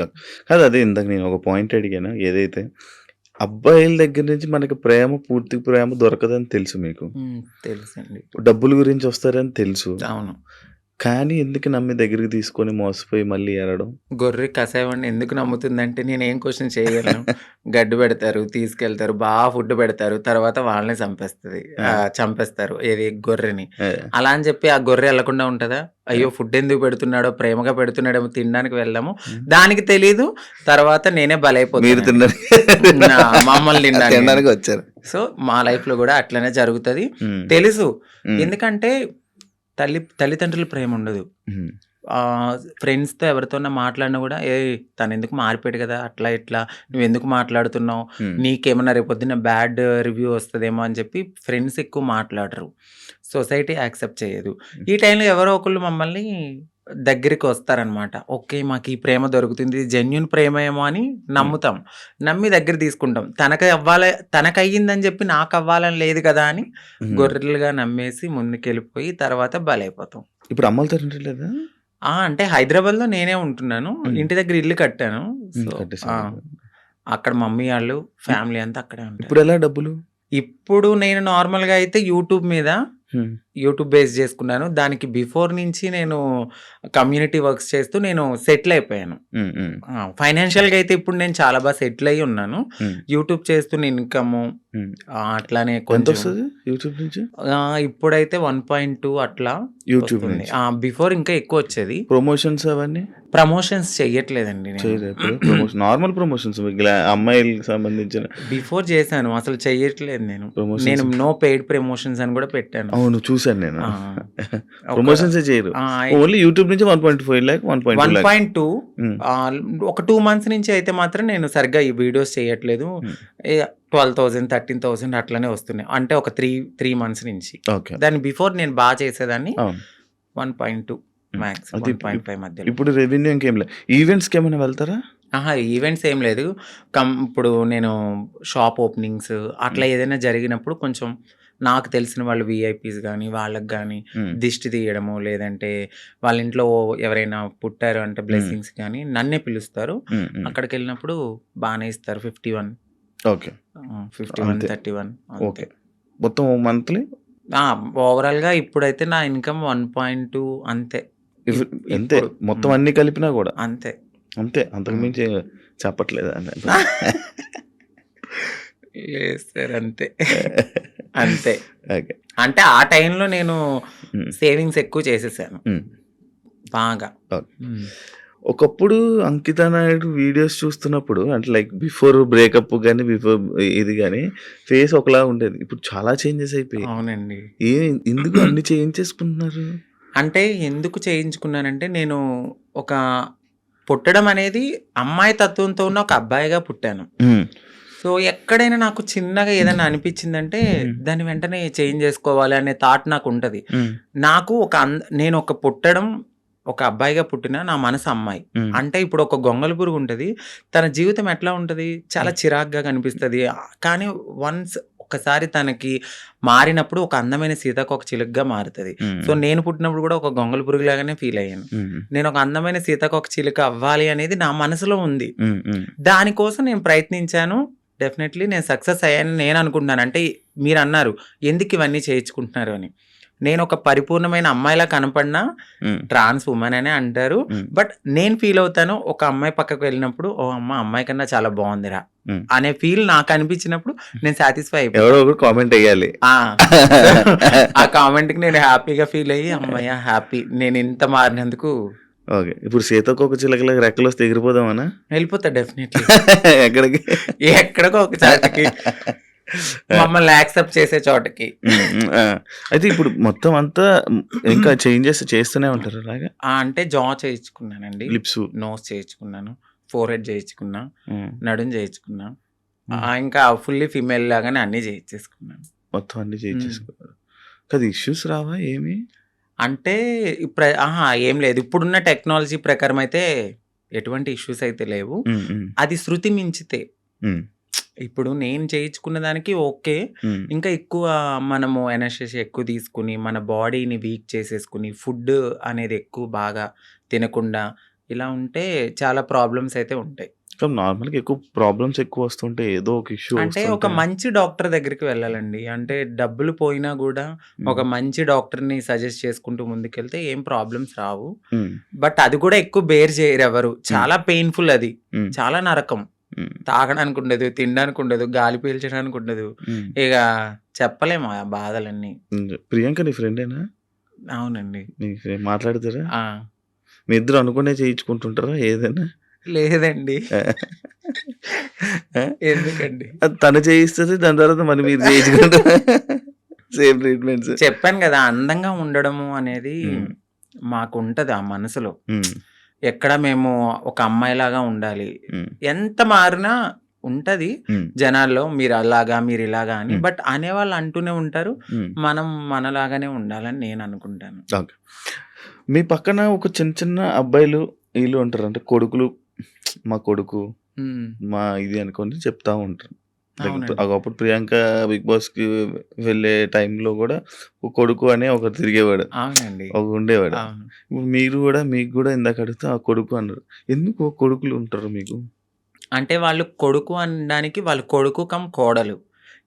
కాదు అదే ఇందాక నేను ఒక పాయింట్ అడిగాను. ఏదైతే అబ్బాయిల దగ్గర నుంచి మనకి పూర్తి ప్రేమ దొరకదని తెలుసు మీకు. తెలుసండి. డబ్బుల గురించి వస్తారని తెలుసు. అవును. కానీ ఎందుకు నమ్మి దగ్గరికి తీసుకొని మోసపోయి మళ్ళీ ఏడవడం? గొర్రె కసాయివాడిని ఎందుకు నమ్ముతుందంటే నేనేం క్వెషన్ చేయగలను. గడ్డి పెడతారు, తీసుకెళ్తారు, ఫుడ్ పెడతారు. తర్వాత వాళ్ళనే చంపేస్తారు. ఏది గొర్రెని. ఆ! అలా అని చెప్పి ఆ గొర్రె ఎళ్ళకుండా ఉంటదా? అయ్యో! ఫుడ్ ఎందుకు పెడుతున్నాడో, ప్రేమగా పెడుతున్నాడేమో తినడానికి వెళ్దాము. హ్మ్. దానికి తెలీదు. తర్వాత నేనే మీరు బలైపోతానండి. మమ్మల్ని తినడానికి. తినడానికి వచ్చారు. సో, మా లైఫ్‌లో గూడా అట్లనే జరుగుతది. హ్మ్. తెలుసు. హ్మ్. ఎందుకంటే తల్లిదండ్రుల ప్రేముండదు. హ్మ్. ఫ్రెండ్స్‌తో ఎవరితోన్నా మాట్లాడినా గూడా, "ఏయ్! తనెందుకు మారిపోయాడు గదా! అట్లా ఇట్లా నువ్వెందుకు మాట్లాడుతున్నావు? హ్మ్. నీకేమన్నా రేపొద్దున్న బ్యాడ్ రివ్యూ వస్తదేమో" అని చెప్పి ఫ్రెండ్స్ ఎక్కువ మాట్లాడరు. సొసైటీ యాక్సెప్ట్ చేయదు. ఈ టైంలో ఎవరో ఒకళ్ళు మమ్మల్ని దగ్గరికి వస్తారనమాట. ఓకే. మాకు ఈ ప్రేమ దొరుకుతుంది. జెన్యూన్ ప్రేమ ఏమో అని నమ్ముతాం. నమ్మి దగ్గర తీసుకుంటాం. తనకయ్యిందని చెప్పి నాకవ్వాలని లేదు కదా అని గొర్రెలుగా నమ్మేసి ముందుకెళ్ళిపోయి తర్వాత బలైపోతాం. ఇప్పుడు అమ్మలతో లేదా? అంటే హైదరాబాద్‌లో నేనే ఉంటున్నాను. ఇంటి దగ్గర ఇల్లు కట్టాను. సో కట్టేసారు. అక్కడ మమ్మీ ఆళ్ళు, ఫ్యామిలీ అంతా అక్కడే ఉంటారు. ఇప్పుడు ఎలా డబ్బులు? ఇప్పుడు నేను నార్మల్‌గా అయితే యూట్యూబ్ మీద హ్మ్. యూట్యూబ్ బేస్ చేసుకున్నాను. దానికి బిఫోర్ నుంచి నేను కమ్యూనిటీ వర్క్స్ చేస్తూ నేను సెటిల్ అయిపోయాను. హ్మ్. హ్మ్. ఫైనాన్షియల్‌గా అయితే ఇప్పుడు నేను చాలా బాగా సెటిల్ అయ్యి ఉన్నాను. హ్మ్. యూట్యూబ్ చేస్తున్న ఇన్‌కము హ్మ్. అట్లానే కొంచెం ఎంతొస్తది యూట్యూబ్ నుంచి? ఇప్పుడైతే 1.2 అట్లా యూట్యూబ్ వస్తుంది. నుంచి. బిఫోర్ ఇంకా ఎక్కువొచ్చేది. ప్రమోషన్స్ అవన్నీ ప్రమోషన్స్ చెయ్యట్లేదండి నేను. చేయరా ఇప్పుడు? నార్మల్ ప్రమోషన్స్ అమ్మాయిలకి సంబంధించిన బిఫోర్ చేశాను. అసలు చెయ్యట్లేదు నేను. ప్రమోషన్స్. నేను నో పెయిడ్ ప్రమోషన్స్ అని కూడా పెట్టాను. అవును, చూసాను నేను. ఆ! ఒక ప్రమోషన్స్ చేయరు. ఆ! ఓన్లీ యూట్యూబ్ నుంచి 1.5 lakh 1.2 lakh. 1.2 హ్మ్. ఒక 2 మంత్స్ నుంచి అయితే మాత్రం నేను సరిగ్గా ఈ వీడియోస్ చేయట్లేదు. హ్మ్. 12,000, 13,000 అట్లనే వస్తున్నాయి. అంటే ఒక 3 మంత్స్ నుంచి. ఓకే. దాని బిఫోర్ నేను బాగా చేసేదాన్ని. అవును. 1.2 హ్మ్. మ్యాక్స్ అయితే 1.5 మధ్యలో. ఇప్పుడు రెవెన్యూ ఇంకేం లేదు. ఈవెంట్స్‌కి ఏమైనా వెళ్తారా? ఈవెంట్స్ ఏం లేదు. ఇప్పుడు నేను షాప్ ఓపెనింగ్స్ అట్లా ఏదైనా జరిగినప్పుడు కొంచెం నాకు తెలిసిన వాళ్ళు వీఐపీస్ గానీ, వాళ్ళకి గానీ హ్మ్. దిష్టి తీయడము, లేదంటే వాళ్ళ ఇంట్లో ఎవరైనా పుట్టారు అంటే హ్మ్. బ్లెస్సింగ్స్ గానీ నన్నే పిలుస్తారు. హ్మ్. హ్మ్. అక్కడికెళ్ళినప్పుడు బానే ఇస్తారు. 51 ఓకే. 51, అంతే. 31 ఓకే. అంతే. మొత్తం మంత్లీ ఓవరాల్‌గా ఇప్పుడైతే నా ఇన్‌కమ్ 1.2 అంతే. ఇఫ్ అంతే. ఇప్పుడు మొత్తం అన్నీ కలిపినా గూడా. అంతే. అంతే. అంతకు హ్మ్. మించి చెప్పట్లేదా? లేదు సార్ అంతే. అంతే. ఓకే. అంటే ఆ టైంలో నేను హ్మ్. సేవింగ్స్ ఎక్కువ చేసేసాను. హ్మ్. బాగా. ఓకే. హ్మ్. ఒకప్పుడు అంకిత నాయుడు వీడియోస్ చూస్తున్నప్పుడు అంటే లైక్ బిఫోర్ బ్రేకప్ గాని, బిఫోర్ ఇది గాని ఫేస్ ఒకలా ఉండేది. ఇప్పుడు చాలా చేంజెస్ అయిపోయాయి. అవునండి. ఎందుకు అన్ని చేంజేసుకుంటున్నారు? అంటే ఎందుకు చేయించుకున్నానంటే నేను ఒక పుట్టడం అనేది అమ్మాయి తత్వంతో ఉన్న ఒక అబ్బాయిగా పుట్టాను. హ్మ్. సో, ఎక్కడైనా నాకు చిన్నగా ఏదైనా అనిపించిందంటే హ్మ్. దాన్ని వెంటనే చేంజ్ చేసుకోవాలి అనే థాట్ నాకుంటది. హ్మ్. నాకు నేను పుట్టడం ఒక అబ్బాయిగా పుట్టిన నా మనసు అమ్మాయి. హ్మ్. అంటే ఇప్పుడు ఒక గొంగళి పురుగు ఉంటది. తన జీవితం ఎట్లా ఉంటది? చాలా చిరాకుగా కనిపిస్తది. కానీ వన్స్ ఒక్కసారి తనకి మారినప్పుడు ఒక అందమైన సీతాకోకచిలుకగా మారుతది. సో, హ్మ్. నేను పుట్టినప్పుడు కూడా ఒక గొంగళి పురుగులాగానే ఫీల్ అయ్యాను. హ్మ్. నేను ఒక అందమైన సీతాకోకచిలుక అవ్వాలి అనేది నా మనసులో ఉంది. హ్మ్. హ్మ్. దానికోసం నేను ప్రయత్నించాను. డెఫినెట్‌లీ నేను సక్సెస్ అయ్యానని నేను అనుకుంటున్నాను. అంటే మీరన్నారు ఎందుకు ఇవన్నీ చేయించుకుంటున్నారు అని. నేను ఒక పరిపూర్ణమైన అమ్మాయిలా కనపడినా హ్మ్. ట్రాన్స్ వుమన్ అనే అంటారు. హ్మ్. బట్ నేను ఫీల్ అవుతాను ఒక అమ్మాయి పక్కకు వెళ్ళినప్పుడు ఓహ్! అమ్మాయి కన్నా చాలా బాగుందిరా హ్మ్. అనే ఫీల్ నాకు అనిపించినప్పుడు నేను సాటిస్ఫై అయిపోతా. ఎవరో ఒకరు కామెంట్ ఎయ్యాలి. ఆ కామెంట్‌కి నేను హ్యాపీగా ఫీల్ అయ్యి హమ్మయ్య! హ్యాపీ నేను ఇంత మారినందుకు ఓకే. ఇప్పుడు సీతాకోకచిలుకలకి రెక్కలొస్తే ఎగిరిపోదామనా? వెళ్ళిపోతా డెఫినెట్‌లీ. ఎక్కడికి? ఎక్కడికో ఒక చాటకి. మమ్మల్ని యాక్సెప్ట్ చేసే చోటకి. హ్మ్. హ్మ్. ఆ! అయితే ఇప్పుడు మొత్తం అంతా ఇంకా చేంజెస్ చేస్తూనే ఉంటారా అలాగా? అంటే జా చేయించుకున్నానండి. లిప్స్. నోస్ చేయించుకున్నాను. ఫోర్‌హెడ్ చేయించుకున్నా. హ్మ్. నడుం చేయించుకున్నా. హ్మ్. ఇంకా ఫుల్లీ ఫీమేల్ లాగానే అన్నీ చేయించేసుకున్నాను. మొత్తం అన్నీ చేయించేసుకున్నారు. కాదు ఇష్యూస్ రావా ఏమి? అంటే ఏం లేదు. ఇప్పుడున్న టెక్నాలజీ ప్రకారం అయితే ఎటువంటి ఇష్యూస్ అయితే లేవు. హ్మ్. హ్మ్. అది శృతి మించితే. హ్మ్. ఇప్పుడు నేను చేయించుకున్న దానికి ఓకే. హ్మ్. ఇంకా ఎక్కువ మనము ఎనస్థీషియా ఎక్కువ తీసుకొని, మన బాడీని వీక్ చేసేసుకొని, ఫుడ్ అనేది ఎక్కువ బాగా తినకుండా ఇలా ఉంటే చాలా ప్రాబ్లమ్స్ అయితే ఉంటాయి. కానీ నార్మల్‌గా ఎక్కువ ప్రాబ్లమ్స్ ఎక్కువ వస్తుంటే ఏదో ఒక ఇష్యూ అంటే ఒక వస్తుంటే మంచి డాక్టర్ దగ్గరికి వెళ్ళాలండి. అంటే డబ్బులు పోయినా గూడా ఒక హ్మ్. మంచి డాక్టర్‌ని సజెస్ట్ చేసుకుంటూ ముందుకెళ్తే ఏం ప్రాబ్లమ్స్ రావు. హ్మ్. బట్ అది కూడా ఎక్కువ బేర్ చేయరెవరు. హ్మ్. చాలా పెయిన్‌ఫుల్ అది. హ్మ్. చాలా నరకం. హ్మ్. తాగడానికి ఉండదు, తినడానికి ఉండదు, గాలి పీల్చడానికి ఉండదు. హ్మ్. ఇక చెప్పలేము ఆ బాధలన్నీ. హ్మ్. ప్రియాంక నీ ఫ్రెండేనా? అవునండి. నీ ఫ్రెండ్ మాట్లాడతారా? ఆ! మీ ఇద్దరు అనుకునే చేయించుకుంటుంటారా ఏదైనా? లేదండి. ఆ! ఎందుకండి? అది తను చేయిస్తది. దాని తర్వాత మళ్ళీ మీరు చేయించుకుంటారా? Same treatments. చెప్పాను గదా! అందంగా ఉండడము అనేది హ్మ్. మాకుంటది ఆ మనసులో. హ్మ్. ఎక్కడ మేము ఒక అమ్మాయిలాగా ఉండాలి. హ్మ్. ఎంత మారినా ఉంటది హ్మ్. జనాల్లో మీరలాగా, మీరిలాగా అని. హ్మ్. బట్ అనేవాళ్ళు అంటూనే ఉంటారు. హ్మ్. మనం మనలాగానే ఉండాలని నేను అనుకుంటాను. ఓకే. మీ పక్కన ఒక చిన్న చిన్న అబ్బాయిలు వీళ్ళు ఉంటారు. అంటే కొడుకులు, మా కొడుకు, హ్మ్. మా ఇది అనుకోని చెప్తా ఉంటారు. లైక్ అవునండి. ఒకప్పుడు ప్రియాంక బిగ్ బాస్‌కి వెళ్ళే టైంలో గూడా ఒక కొడుకు అనే ఒకడు తిరిగేవాడు. అవునండి. ఉండేవాడు. అవును. ఇప్పుడు మీరు గూడా మీకు గూడా ఇందాక అడిగితే ఆ కొడుకు అన్నారు. ఎందుకు కొడుకులు ఉంటారు మీకు? అంటే వాళ్ళు కొడుకు అనడానికి వాళ్ళు కొడుకు కమ్ కోడలు.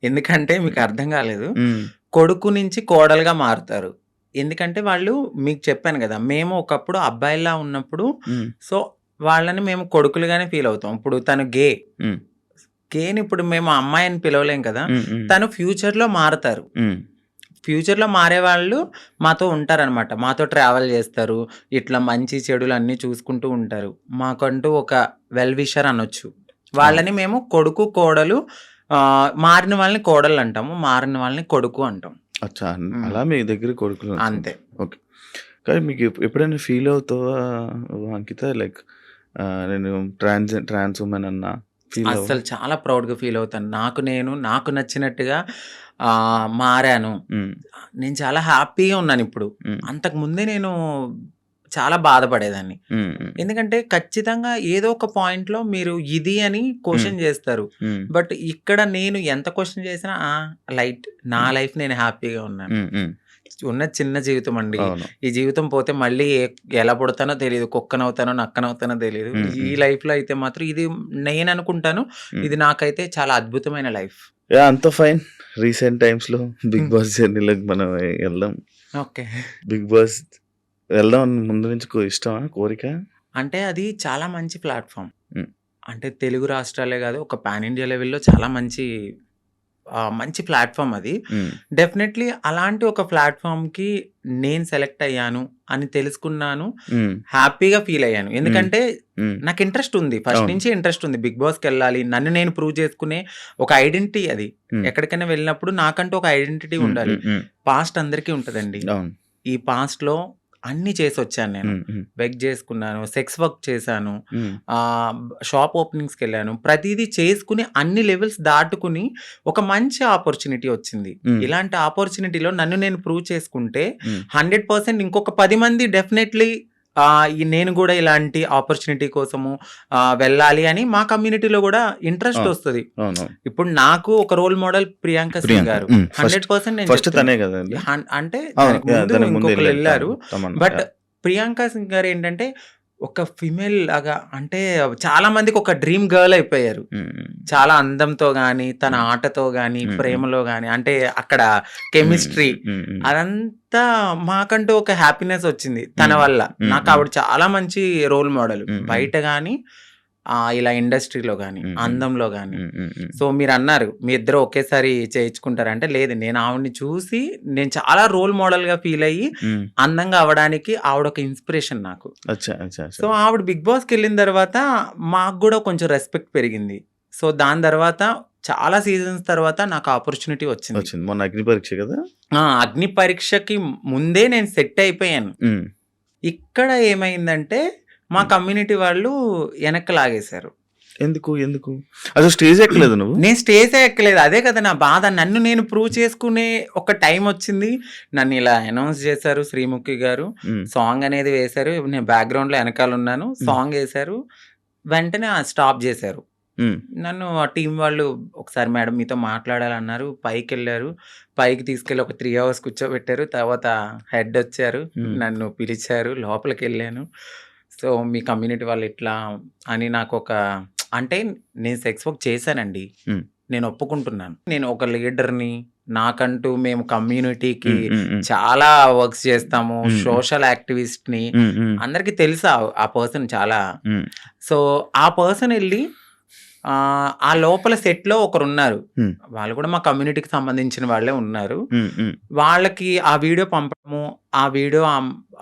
ఎందుకంటే మీకు అర్థం కాలేదు. హ్మ్. కొడుకు నుంచి కోడలుగా మారుతారు. ఎందుకంటే వాళ్ళు మీకు చెప్పాను గదా! మేము ఒకప్పుడు అబ్బాయిల్లా ఉన్నప్పుడు హ్మ్. సో, వాళ్ళని మేము కొడుకులుగానే ఫీల్ అవుతాం. ఇప్పుడు తను గే. హ్మ్. గేని ఇప్పుడు మేము అమ్మాయి అని పిలవలేం కదా! హ్మ్. హ్మ్. తను ఫ్యూచర్‌లో మారతారు. హ్మ్. ఫ్యూచర్‌లో మారేవాళ్ళు మాతో ఉంటారనమాట. మాతో ట్రావెల్ చేస్తారు. ఇట్లా మంచి చెడులు అన్నీ చూసుకుంటూ ఉంటారు. మాకంటూ ఒక వెల్ విషర్ అనొచ్చు. వాళ్ళని మేము కొడుకు, కోడలు మారిన వాళ్ళని కోడలంటాము. మారిన వాళ్ళని కొడుకు అంటాం. అచ్చా! హ్మ్. అలా మీ దగ్గర కొడుకులు అంతే. ఓకే. కానీ మీకు ఎప్పుడైనా ఫీల్ అవుతావా అంకిత? లైక్ నేను ట్రాన్స్ వుమెన్ అన్నా ఫీల్ అవ్వవా? అస్సలు చాలా ప్రౌడ్‌గా ఫీల్ అవుతాను. నాకు నచ్చినట్టుగా మారాను. హ్మ్. నేను చాలా హ్యాపీగా ఉన్నానిప్పుడు. హ్మ్. అంతకుముందే నేను చాలా బాధపడేదాన్ని. హ్మ్. హ్మ్. ఎందుకంటే ఖచ్చితంగా ఏదో ఒక పాయింట్‌లో మీరు ఇది అని హ్మ్. క్వెషన్ చేస్తారు. హ్మ్. బట్ ఇక్కడ నేను ఎంత క్వెషన్ చేసినా లైట్ నా హ్మ్. లైఫ్ నేను హ్యాపీగా ఉన్నాను. హ్మ్. హ్మ్. ఉన్నది చిన్న జీవితం అండి. అవును. ఈ జీవితం పోతే మళ్ళీ ఎలా పుడతానో తెలీదు. కుక్కనవుతానో, నక్కనవుతానో తెలీదు. హ్మ్. ఈ హ్మ్. లైఫ్‌లో అయితే మాత్రం ఇది నేననుకుంటాను. హ్మ్. ఇది నాకైతే చాలా అద్భుతమైన లైఫ్. యాహ్! అంతా ఫైన్. రీసెంట్ టైమ్స్‌లో బిగ్ హ్మ్. బాస్ జర్నీలోకి మనం ఎళ్దాం. ఓకే. బిగ్ బాస్ వెళ్దాం అని ముందు నుంచి ఇష్టమా? కోరిక? అంటే అది చాలా మంచి ప్లాట్‌ఫార్మ్. హ్మ్. అంటే తెలుగు రాష్ట్రాలే గాదు. ఒక పాన్ ఇండియా లెవెల్‌లో చాలా మంచి ప్లాట్‌ఫార్మ్ అది. హ్మ్. డెఫినెట్‌లీ అలాంటి ఒక ప్లాట్‌ఫార్మ్‌కి నేను సెలెక్ట్ అయ్యాను అని తెలుసుకున్నాను. హ్మ్. హ్యాపీగా ఫీల్ అయ్యాను. హ్మ్. ఎందుకంటే హ్మ్. నాకు ఇంట్రెస్ట్ ఉంది. ఫస్ట్ అవును. నుంచి ఇంట్రెస్ట్ ఉంది. బిగ్ బాస్‌కెళ్ళాలి. నన్ను నేను ప్రూవ్ చేసుకునే ఒక ఐడెంటిటీ అది. హ్మ్. ఎక్కడికైనా వెళ్ళినప్పుడు నాకంటూ ఒక ఐడెంటిటీ హ్మ్. ఉండాలి. హ్మ్. హ్మ్. పాస్ట్ అందరికీ ఉంటదండి. అవును. ఈ పాస్ట్‌లో అన్నీ చేసొచ్చాను నేను. హ్మ్. హ్మ్. బెగ్ చేసుకున్నాను. సెక్స్ వర్క్ చేశాను. హ్మ్. షాప్ ఓపెనింగ్స్‌కెళ్ళాను. ప్రతీదీ చేసుకొని అన్ని లెవెల్స్ దాటుకొని ఒక మంచి ఆపర్చునిటీ వచ్చింది. హ్మ్. ఇలాంటి ఆపర్చునిటీలో నన్ను నేను ప్రూవ్ చేసుకుంటే హ్మ్. 100% ఇంకొక 10 మంది డెఫినెట్‌లీ నేను గూడా ఇలాంటి ఆపర్చునిటీ కోసము వెళ్ళాలి అని మా కమ్యూనిటీలో గూడా ఇంట్రెస్ట్ అవును. ఒస్తది. అవునవును. ఇప్పుడు నాకు ఒక రోల్ మోడల్ ప్రియాంక సింగ్ ప్రియాంక. గారు. హ్మ్. 100% నేను ఫస్ట్ చెప్తున్నా. తనే గదండీ! అంటే అవును. దానికి యాహ్! ముందు దానికి ముందు ఎళ్ళాడు. ఇంకొకళ్ళెళ్లారు. తమన్నా. But yeah! ప్రియాంక సింగ్ గారేంటంటే ఒక ఫీమేల్ లాగా అంటే చాలా మందికి ఒక డ్రీమ్ గర్ల్ అయిపోయారు. హ్మ్. హ్మ్. చాలా అందంతో గాని, తన హ్మ్. ఆటతో గాని, హ్మ్. హ్మ్. ప్రేమలో గాని అంటే అక్కడ హ్మ్. కెమిస్ట్రీ హ్మ్. హ్మ్. అదంతా మాకంటూ ఒక హ్యాపీనెస్ వచ్చింది తన హ్మ్. వల్ల. హ్మ్. నాకు హ్మ్. ఆవిడ చాలా మంచి రోల్ మోడల్. హ్మ్. హ్మ్. బయట గాని ఇలా ఇండస్ట్రీలో గాని, హ్మ్. హ్మ్. అందంలో గాని. హ్మ్. హ్మ్. హ్మ్. సో మీరన్నారు మీ ఇద్దరు ఒకేసారి చేయించుకుంటారా అంటే లేదు. నేను ఆవిడని చూసి నేను చాలా రోల్ మోడల్‌గా ఫీల్ అయ్యి హ్మ్. అందంగా అవ్వడానికి ఆవిడొక ఇన్‌స్పిరేషన్ నాకు. అచ్చా! అచ్చా! అచ్చా! సో ఆవిడ బిగ్ బాస్‌కెళ్ళిన తర్వాత మాకు గూడా కొంచెం రెస్పెక్ట్ పెరిగింది. సో దాని తర్వాత చాలా సీజన్స్ తర్వాత నాకు ఆపర్చునిటీ వచ్చింది. వచ్చింది. మొన్న అగ్ని పరీక్ష గదా! అగ్ని పరీక్షకి ముందే నేను సెట్ అయిపోయాను. హ్మ్. ఇక్కడ ఏమైందంటే మా హ్మ్. కమ్యూనిటీ వాళ్ళు వెనక్కి లాగేశారు. ఎందుకు? ఎందుకు? అసలు స్టేజ్ ఎక్కలేదా నువ్వు? నేను స్టేజే ఎక్కలేదు. అదే కదా నా బాధ. నన్ను నేను ప్రూవ్ చేసుకునే ఒక టైమొచ్చింది. నన్ను ఇలా అనౌన్స్ చేశారు శ్రీముఖి గారు. హ్మ్. సాంగ్ అనేది వేశారు. నేను బ్యాక్‌గ్రౌండ్‌లో ఎనకాలున్నాను. హ్మ్. సాంగేశారు. వెంటనే స్టాప్ జేశారు. హ్మ్. నన్ను ఆ టీమ్ వాళ్ళు ఒకసారి మేడం మీతో మాట్లాడాలన్నారు. పైకెళ్లారు. పైకి తీసుకెళ్ళి ఒక 3 అవర్స్ కూర్చోబెట్టారు. తర్వాత హెడొచ్చారు. హ్మ్. నన్ను పిలిచారు. లోపలికెళ్ళాను. సో, మీ కమ్యూనిటీ వాళ్ళు ఇట్లా అని నాకొక అంటే నేను సెక్స్ వర్క్ చేశానండి. హ్మ్. నేను ఒప్పుకుంటున్నాను. నేను ఒక లీడర్‌ని. నాకంటూ మేము కమ్యూనిటీకి హ్మ్. హ్మ్. హ్మ్. చాలా వర్క్స్ చేస్తాము. హ్మ్. హ్మ్. సోషల్ యాక్టివిస్ట్‌ని. హ్మ్. హ్మ్. అందరికి తెలుసు ఆ పర్సన్ చాలా. హ్మ్. సో, ఆ పర్సన్ ఎళ్లి ఆ లోపల సెట్‌లో ఒకరున్నారు. హ్మ్. వాళ్ళు కూడా మా కమ్యూనిటీకి సంబంధించిన వాళ్ళే ఉన్నారు. హ్మ్. హ్మ్. వాళ్ళకి ఆ వీడియో పంపడము, ఆ వీడియో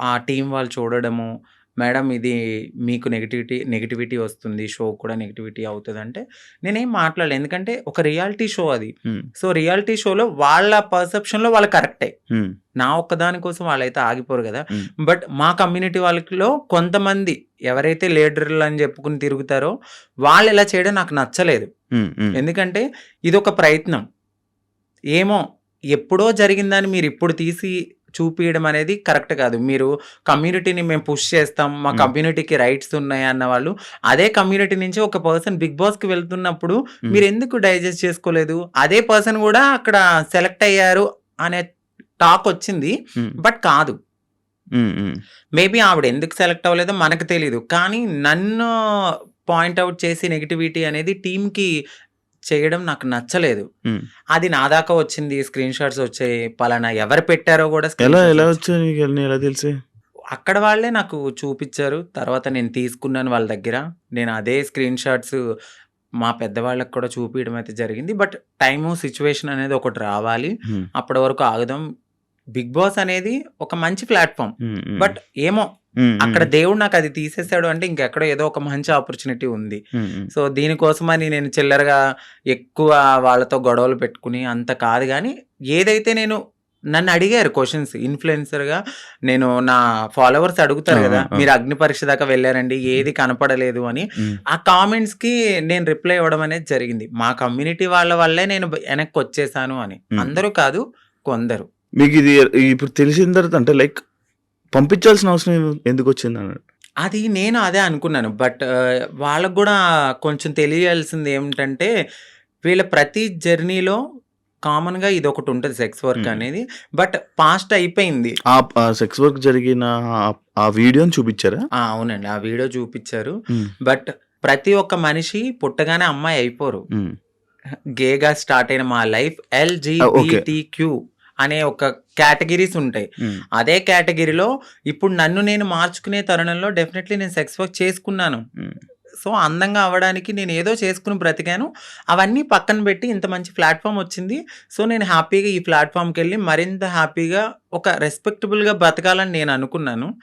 ఆ టీమ్ వాళ్ళు చూడడము, మేడం ఇది మీకు నెగటివిటీ వస్తుంది. షో కూడా నెగటివిటీ అవుతదంటే, నేనేం మాట్లాడలే. ఎందుకంటే ఒక రియాలిటీ షో అది. హ్మ్. సో, రియాలిటీ షోలో వాళ్ళ పర్సెప్షన్‌లో వాళ్ళు కరెక్టే. హ్మ్. నా ఒక్కదాని కోసం వాళ్ళైతే ఆగిపోరు గదా! హ్మ్. బట్ మా కమ్యూనిటీ వాళ్ళలో కొంతమంది ఎవరైతే లీడర్‌లని చెప్పుకొని తిరుగుతారో, వాళ్ళిలా చేయడం నాకు నచ్చలేదు. హ్మ్. హ్మ్. ఎందుకంటే ఇదొక ప్రయత్నం. ఏమో ఎప్పుడో జరిగిందాన్ని మీరిప్పుడు తీసి చూపియడం అనేది కరెక్ట్ కాదు. మీరు కమ్యూనిటీని మేము పుష్ చేస్తాం, మా హ్మ్. కమ్యూనిటీకి రైట్స్ ఉన్నాయి అన్న వాళ్ళు, అదే కమ్యూనిటీ నుంచి ఒక పర్సన్ బిగ్ బాస్‌కి వెళ్తున్నప్పుడు హ్మ్. మీరెందుకు డైజెస్ట్ చేసుకోలేదు? అదే పర్సన్ గూడా అక్కడ సెలెక్ట్ అయ్యారు అనే టాక్ వచ్చింది. హ్మ్. బట్ కాదు. హ్మ్. హ్మ్. మేబీ ఆవిడ ఎందుకు సెలెక్ట్ అవ్వలేదో మనకు తెలీదు. కానీ నన్ను పాయింట్ ఔట్ చేసి నెగటివిటీ అనేది టీమ్‌కి చేయడం నాకు నచ్చలేదు. హ్మ్. అది నా దాకా వచ్చింది. స్క్రీన్ షాట్స్ వచ్చాయి. పలానా ఎవరు పెట్టారో గూడా ఎలా స్క్రీన్ షాట్స్ ఎలా వచ్చాయి. వచ్చాయి నీకు అన్నీ ఎలా తెలిసాయి? అక్కడ వాళ్ళే నాకు చూపిచ్చారు. తర్వాత నేను తీసుకున్నాను వాళ్ళ దగ్గర. నేను అదే స్క్రీన్ షాట్స్ మా పెద్దవాళ్ళకి కూడా చూపియడం అయితే జరిగింది. బట్ టైము, సిట్యుయేషన్ అనేది ఒకటి రావాలి. హ్మ్. అప్పటి వరకు ఆగుదాం. బిగ్ బాస్ అనేది ఒక మంచి ప్లాట్‌ఫార్మ్. హ్మ్. హ్మ్. బట్ ఏమో హ్మ్. అక్కడ హ్మ్. దేవుడు నాకది తీసేసాడు అంటే ఇంకెక్కడో ఏదో ఒక మంచి ఆపర్చునిటీ ఉంది. హ్మ్. హ్మ్. సో, దీనికోసమని నేను చిల్లరగా ఎక్కువ వాళ్ళతో గొడవలు పెట్టుకుని అంత కాదు గానీ, ఏదైతే నన్ను అడిగారు క్వెషన్స్ ఇన్‌ఫ్లుయెన్సర్‌గా నేను నా ఫాలోవర్స్ ఆ! అడుగుతారు ఆ! గదా! ఆ! మీరు అగ్ని పరీక్ష దాకా వెళ్లారండి. ఏది కనపడలేదు అని. హ్మ్. ఆ కామెంట్స్‌కి నేను రిప్లై ఇవ్వడం అనేది జరిగింది. మా కమ్యూనిటీ వాళ్ళ వల్లే నేను వెనక్కొచ్చేసాను అని. హ్మ్. అందరూ కాదు, కొందరు. మీకిది ఇప్పుడు తెలిసిన తర్వాత అంటే లైక్ పంపించాల్సిన అవసరం ఎందుకొచ్చిందన్నాడు? అది నేను అదే అనుకున్నాను. బట్ వాళ్ళకి గూడా కొంచెం తెలియాల్సింది ఏమిటంటే, వీళ్ళ ప్రతి జర్నీలో కామన్‌గా ఇదొకటుంటది సెక్స్ వర్క్ హ్మ్. అనేది. బట్ పాస్ట్ అయిపోయింది. సెక్స్ వర్క్ జరిగిన ఆ వీడియోని చూపిచ్చారా? అవునండి. ఆ వీడియో చూపిచ్చారు. హ్మ్. బట్ ప్రతి ఒక్క మనిషి పుట్టగానే అమ్మాయి అయిపోరు. హ్మ్. గేగా స్టార్ట్ అయిన మా లైఫ్ ఓకే. ఎల్‌జీబీటీక్యూ అనే ఒక కేటగరీస్ ఉంటాయి. హ్మ్. అదే కేటగరీలో ఇప్పుడు నన్ను నేను మార్చుకునే తరుణంలో డెఫినెట్‌లీ నేను సెక్స్ వర్క్ చేసుకున్నాను. హ్మ్. సో, అందంగా అవ్వడానికి నేను ఏదో చేసుకొని బ్రతికాను. అవన్నీ పక్కన పెట్టి ఇంత మంచి ప్లాట్‌ఫార్మ్ వచ్చింది. సో, నేను హ్యాపీగా ఈ ప్లాట్‌ఫార్మ్‌కెళ్ళి మరింత హ్యాపీగా ఒక రెస్పెక్టబుల్‌గా బ్రతకాలని నేను అనుకున్నాను.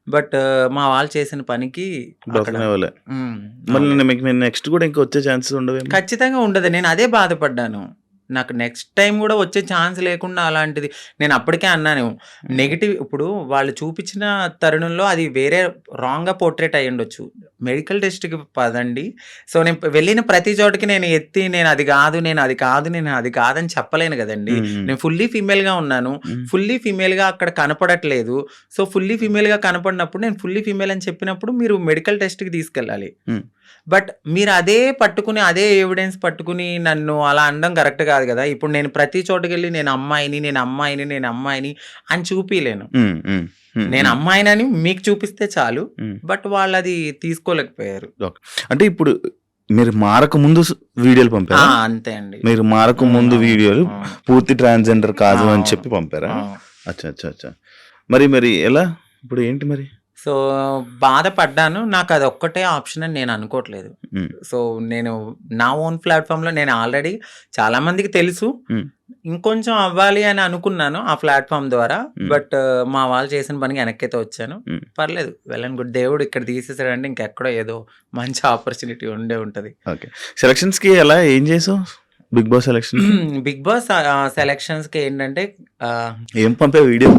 బట్ మా వాళ్ళు చేసిన పనికి అక్కడ బ్రతకనివ్వలే. హ్మ్. మళ్ళీ అవ్వలేదు. మీకు నెక్స్ట్ గూడా ఇంకా వచ్చే ఛాన్సెస్ ఉండవేమో? ఖచ్చితంగా ఉండదు. నేను అదే బాధపడ్డాను. నాకు నెక్స్ట్ టైమ్ గూడా వచ్చే ఛాన్స్ లేకుండా అలాంటిది నేను అప్పటికే అన్నాను. నెగెటివ్ ఇప్పుడు వాళ్ళు చూపించిన తరుణంలో అది వేరే రాంగ్‌గా పోర్ట్రేట్ అయ్యుండొచ్చు. మెడికల్ టెస్ట్‌కి పదండి. సో, నేను వెళ్ళిన ప్రతి చోటకి నేను అది గాదు, నేను అది కాదు, నేను అది కాదని చెప్పలేను గదండీ. హ్మ్. హ్మ్. నేను ఫుల్లీ ఫీమేల్‌గా ఉన్నాను. హ్మ్. ఫుల్లీ ఫీమేల్‌గా అక్కడ కనపడట్లేదు. సో, ఫుల్లీ ఫీమేల్‌గా కనపడినప్పుడు నేను ఫుల్లీ ఫీమేల్ అని చెప్పినప్పుడు మీరు మెడికల్ టెస్ట్‌కి తీసుకెళ్ళాలి. హ్మ్. బట్ మీరు అదే పట్టుకుని, అదే ఎవిడెన్స్ పట్టుకుని నన్ను అలా అనడం కరెక్ట్ కాదు గదా! ఇప్పుడు నేను ప్రతి చోటకెళ్ళి నేను అమ్మాయిని అని చూపియలేను. హ్మ్. హ్మ్. హ్మ్. నేను హ్మ్. అమ్మాయినని మీకు చూపిస్తే చాలు. హ్మ్. బట్ వాళ్ళది తీసుకోలేకపోయారు. ఓకే. అంటే ఇప్పుడు మీరు మారకముందు వీడియోలు పంపారా? అంతే అండి. మీరు మారకముందు అవును. వీడియోలు అవును. పూర్తి ట్రాన్స్‌జెండర్ కాదు అని అవును. చెప్పి పంపారా? అవును. అచ్చా! అచ్చా! అచ్చా! మరి ఎలా? ఇప్పుడు ఏంటి మరి? సో, బాధపడ్డాను. నాకదొక్కటే ఆప్షన్ అని నేను అనుకోవట్లేదు. హ్మ్. సో, నేను నా ఓన్ ప్లాట్‌ఫార్మ్‌లో నేను ఆల్రెడీ చాలా మందికి తెలుసు. హ్మ్. ఇంకొంచెం అవ్వాలి అని అనుకున్నాను ఆ ప్లాట్‌ఫార్మ్ ద్వారా. హ్మ్. బట్ మా వాళ్ళు చేసిన పనికి వెనక్కైతే వచ్చాను. హ్మ్. పర్లేదు. Well and good. దేవుడు ఇక్కడ తీసేసాడంటే ఇంకెక్కడో ఏదో మంచి ఆపర్చునిటీ ఉండే ఉంటది. ఓకే. సెలక్షన్స్‌కి ఏం చేసావు? బిగ్ బాస్ సెలక్షన్‌కి? బిగ్ బాస్ సెలక్షన్స్‌కి ఏంటంటే ఆహ్, ఏం పంపావు వీడియో?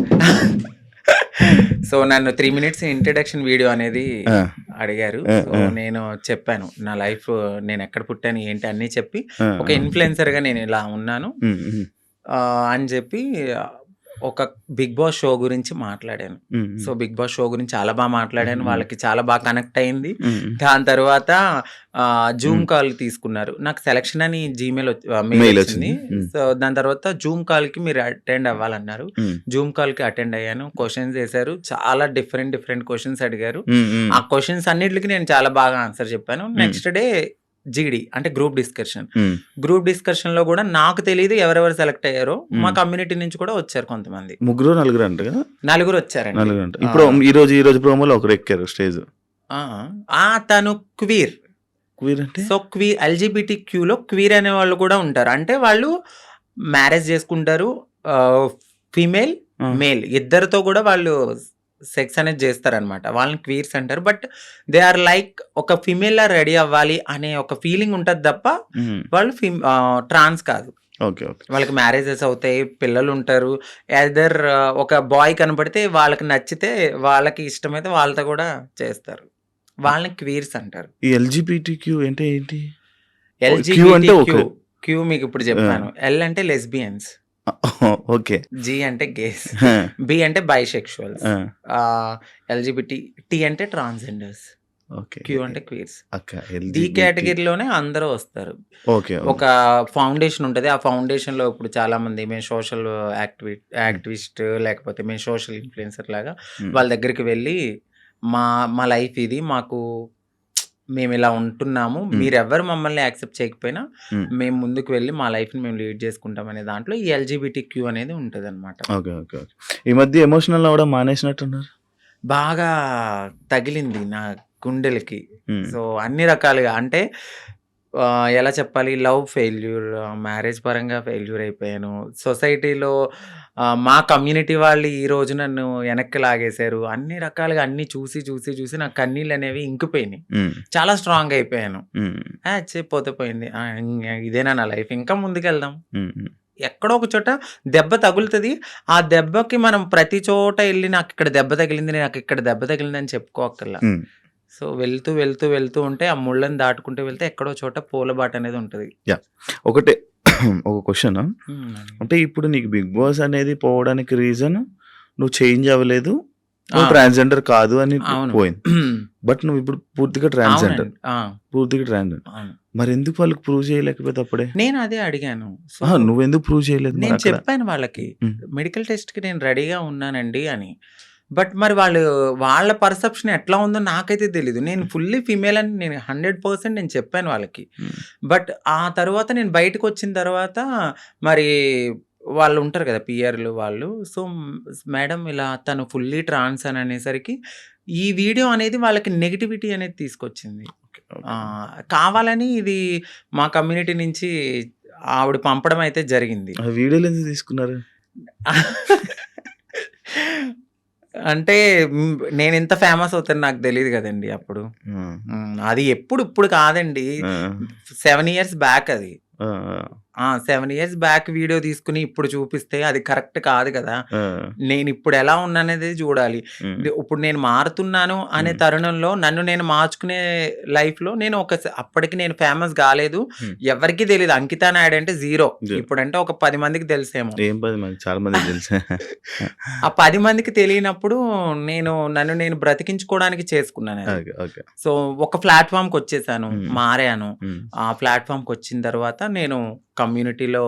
సో, నన్ను 3 మినిట్స్ ఇంట్రడక్షన్ వీడియో అనేది ఆ! అడిగారు. ఆ! సో, ఆ! నేను చెప్పాను. నా లైఫ్ నేనెక్కడ పుట్టాను, ఏంటి అన్నీ చెప్పి, ఆ! ఒక ఆ! ఇన్‌ఫ్లుయెన్సర్‌గా నేనిలా ఉన్నాను హ్మ్. హ్మ్. అని చెప్పి ఒక బిగ్ బాస్ షో గురించి మాట్లాడాను. హ్మ్. సో, హ్మ్. బిగ్ బాస్ షో గురించి చాలా మాట్లాడాను. హ్మ్. వాళ్ళకి చాలా కనెక్ట్ అయింది. హ్మ్. దాని తర్వాత జూమ్ హ్మ్. కాల్ తీసుకున్నారు. నాకు సెలక్షన్ అని మెయిల్ మెయిల్ వచ్చింది. వచ్చింది. హ్మ్. సో, దాని తర్వాత జూమ్ కాల్‌కి మీరు అటెండ్ అవ్వాలన్నారు. హ్మ్. జూమ్ కాల్‌కి అటెండ్ అయ్యాను. క్వెషన్స్ ఏసారు. చాలా డిఫరెంట్ క్వెషన్స్ అడిగారు. హ్మ్. హ్మ్. ఆ క్వెషన్స్ అన్నిట్లికి నేను చాలా బాగా ఆన్సర్ చెప్పాను. హ్మ్. నెక్స్ట్ డే జీడీ అంటే గ్రూప్ డిస్కషన్. హ్మ్. గ్రూప్ డిస్కషన్‌లో గూడా నాకు తెలీదు ఎవరెవరు సెలెక్ట్ అయ్యారో. మా హ్మ్. కమ్యూనిటీ నుంచి కూడా వచ్చారు కొంతమంది. ముగ్గురో, నలుగురో అంట కదా? నలుగురొచ్చారండి. నలుగురంట. ఆ! ఇప్పుడు ఈరోజు ప్రోమోలో ఒకరెక్కారు స్టేజ్. ఆ! తను క్వీర్. క్వీర్ అంటే? సో, ఎల్‌జీబీటీక్యూలో క్వీర్ అనేవాళ్ళు కూడా ఉంటారు. అంటే వాళ్ళు మ్యారేజ్ చేసుకుంటారు. ఆహ్, ఫీమేల్, ఆ! మేల్ ఇద్దరితో కూడా వాళ్ళు సెక్స్ అనేది చేస్తారనమాట. వాళ్ళని క్వీర్స్ అంటారు. బట్ దే ఆర్ లైక్ ఒక ఫీమేల్‌లా రెడీ అవ్వాలి అనే ఒక ఫీలింగ్ ఉంటది తప్ప హ్మ్. వాళ్ళు ట్రాన్స్ కాదు. ఓకే. ఓకే. వాళ్ళకి మ్యారేజెస్ అవుతాయి. పిల్లలుంటారు. ఎయిదర్ ఒక బాయ్ కనపడితే వాళ్ళకి నచ్చితే వాళ్ళకి ఇష్టమైతే వాళ్ళతో కూడా చేస్తారు. వాళ్ళని క్వీర్స్ అంటారు. ఈ ఎల్‌జీబీటీక్యూ అంటే ఏంటి? క్యూ అంటే ఎల్‌జీబీటీక్యూ ఓకే. క్యూ మీకిప్పుడు ఆ! చెప్పాను. ఎల్ అంటే లెస్బియన్స్. ఓకే. జీ అంటే గేస్, ఆ! బి అంటే బైసెక్షువల్స్, ఆ! ఎల్జిబిటి, టీ అంటే ట్రాన్స్జెండర్స్, ఓకే. క్యూ అంటే క్వీర్స్. అక్క డి ఎల్‌జిబిటి. కేటగిరీలోనే అందరూ వస్తారు. ఓకే. ఒక ఫౌండేషన్ ఉంటది. ఆ ఫౌండేషన్‌లో ఇప్పుడు చాలామంది మేము సోషల్ యాక్టివిస్ట్ లేకపోతే మేము సోషల్ ఇన్‌ఫ్లుయెన్సర్ లాగా హ్మ్. వాళ్ళ దగ్గరికి వెళ్ళి మా మా లైఫ్ ఇది. మేమిలా ఉంటున్నాము. హ్మ్. మీరెవ్వరు మమ్మల్ని యాక్సెప్ట్ చేయకపోయినా హ్మ్. మేము ముందుకు వెళ్ళి మా లైఫ్‌ని మేము లీడ్ చేసుకుంటాం అనే దాంట్లో ఈ ఎల్‌జిబిటిక్యూ అనేది ఉంటదనమాట. ఓకే. ఓకే. ఓకే. ఈ మధ్య ఎమోషనల్ అవ్వడం మానేసినట్టున్నారు? బాగా తగిలింది నా గుండెలకి. హ్మ్. సో, అన్ని రకాలుగా అంటే ఎలా చెప్పాలి, లవ్ ఫెయిల్యూర్, మ్యారేజ్ పరంగా ఫెయిల్యూర్ అయిపోయాను. సొసైటీలో మా కమ్యూనిటీ వాళ్ళు ఈరోజు నన్ను వెనక్కి లాగేశారు. అన్ని రకాలుగా అన్నీ చూసి నా కన్నీళ్ళనేవి ఇంకిపోయినాయి. హ్మ్. చాలా స్ట్రాంగ్ అయిపోయాను. హ్మ్. పోతే పోయింది. ఇదేనా నా లైఫ్, ఇంకా ముందుకెళ్దాం. హ్మ్. హ్మ్. ఎక్కడో ఒక చోట దెబ్బ తగులుతది. ఆ దెబ్బకి మనం ప్రతి చోట ఎళ్లి నాకిక్కడ దెబ్బ తగిలింది, నాకిక్కడ దెబ్బ తగిలిందని చెప్పుకోక్కర్లా. హ్మ్. సో, వెళ్తూ ఉంటే ఆ ముళ్ళని దాటుకుంటూ వెళ్తే ఎక్కడో చోట పూలబాటనేది ఉంటది. యాహ్! ఒకటే ఒక క్వెషను. అడిగాను. అంటే ఇప్పుడు నీకు 'బిగ్ బాస్' అనేది పోవడానికి రీజన్ నువ్వు చేంజ్ అవ్వలేదు. నువ్వు ఆ! ట్రాన్స్‌జెండర్ కాదు అని అవును. పోయింది. బట్ నువ్విప్పుడు పూర్తిగా ట్రాన్స్‌జెండర్. అవునండి. పూర్తిగా ట్రాన్స్‌జెండర్. అవును. మరెందుకు వాళ్ళకి ప్రూవ్ చేయలేకపోతే అప్పుడే? నేను అదే అడిగాను. సో, అహా! నువ్వెందుకు ప్రూవ్ చేయలేదు నేను మరక్కడ? చెప్పాను వాళ్ళకి. హ్మ్. మెడికల్ టెస్ట్‌కి నేను రెడీగా ఉన్నానండి అని. బట్ మరి వాళ్ళ పర్సెప్షన్ ఎట్లా ఉందో నాకైతే తెలీదు. నేను ఫుల్లీ ఫీమేల్ అని నేను 100% నేను చెప్పాను వాళ్ళకి. హ్మ్. బట్ ఆ తర్వాత నేను బయటకొచ్చిన తర్వాత మరి వాళ్ళు ఉంటారు కదా! పీఆర్‌లు వాళ్ళు. సో, మేడం ఇలా తను ఫుల్లీ ట్రాన్స్ అని అనేసరికి ఈ వీడియో అనేది వాళ్ళకి నెగటివిటీ అనేది తీసుకొచ్చింది. ఓకే. ఓకే. కావాలని ఇది మా కమ్యూనిటీ నుంచి ఆవిడ పంపడం అయితే జరిగింది. ఆ వీడియోలు ఎందుకు తీసుకున్నారు? అంటే నేనింత ఫేమస్ అవుతానని నాకు తెలీదు గదండీ అప్పుడు. ఆ! అది ఇప్పుడు కాదండి. ఆ! 7 ఇయర్స్ బ్యాక్ అది. ఆ! 7 ఇయర్స్ బ్యాక్ వీడియో తీసుకొని ఇప్పుడు చూపిస్తే అది కరెక్ట్ కాదు కదా! ఆ! నేనిప్పుడు ఎలా ఉన్నాననేది చూడాలి. హ్మ్. ఇప్పుడు నేను మారుతున్నాను అనే హ్మ్. తరుణంలో నన్ను నేను మార్చుకునే లైఫ్‌లో నేను అప్పటికి నేను ఫేమస్ గాలేదు. హ్మ్. ఎవరికీ తెలీదు. అంకిత నాయుడు అంటే జీరో. జ ఇప్పుడంటే ఒక 10 మందికి తెలుసేమో. ఏం 10 మంది చాలా మందికి తెలుసు. ఆ 10 మందికి తెలియనప్పుడు నన్ను నేను బ్రతికించుకోవడానికి చేసుకున్నానది. ఓకే. ఓకే. సో, ఒక ప్లాట్‌ఫార్మ్‌కొచ్చేసాను. హ్మ్. మారాను. హ్మ్. ఆ ప్లాట్‌ఫార్మ్‌కొచ్చిన తర్వాత నేను కమ్యూనిటీలో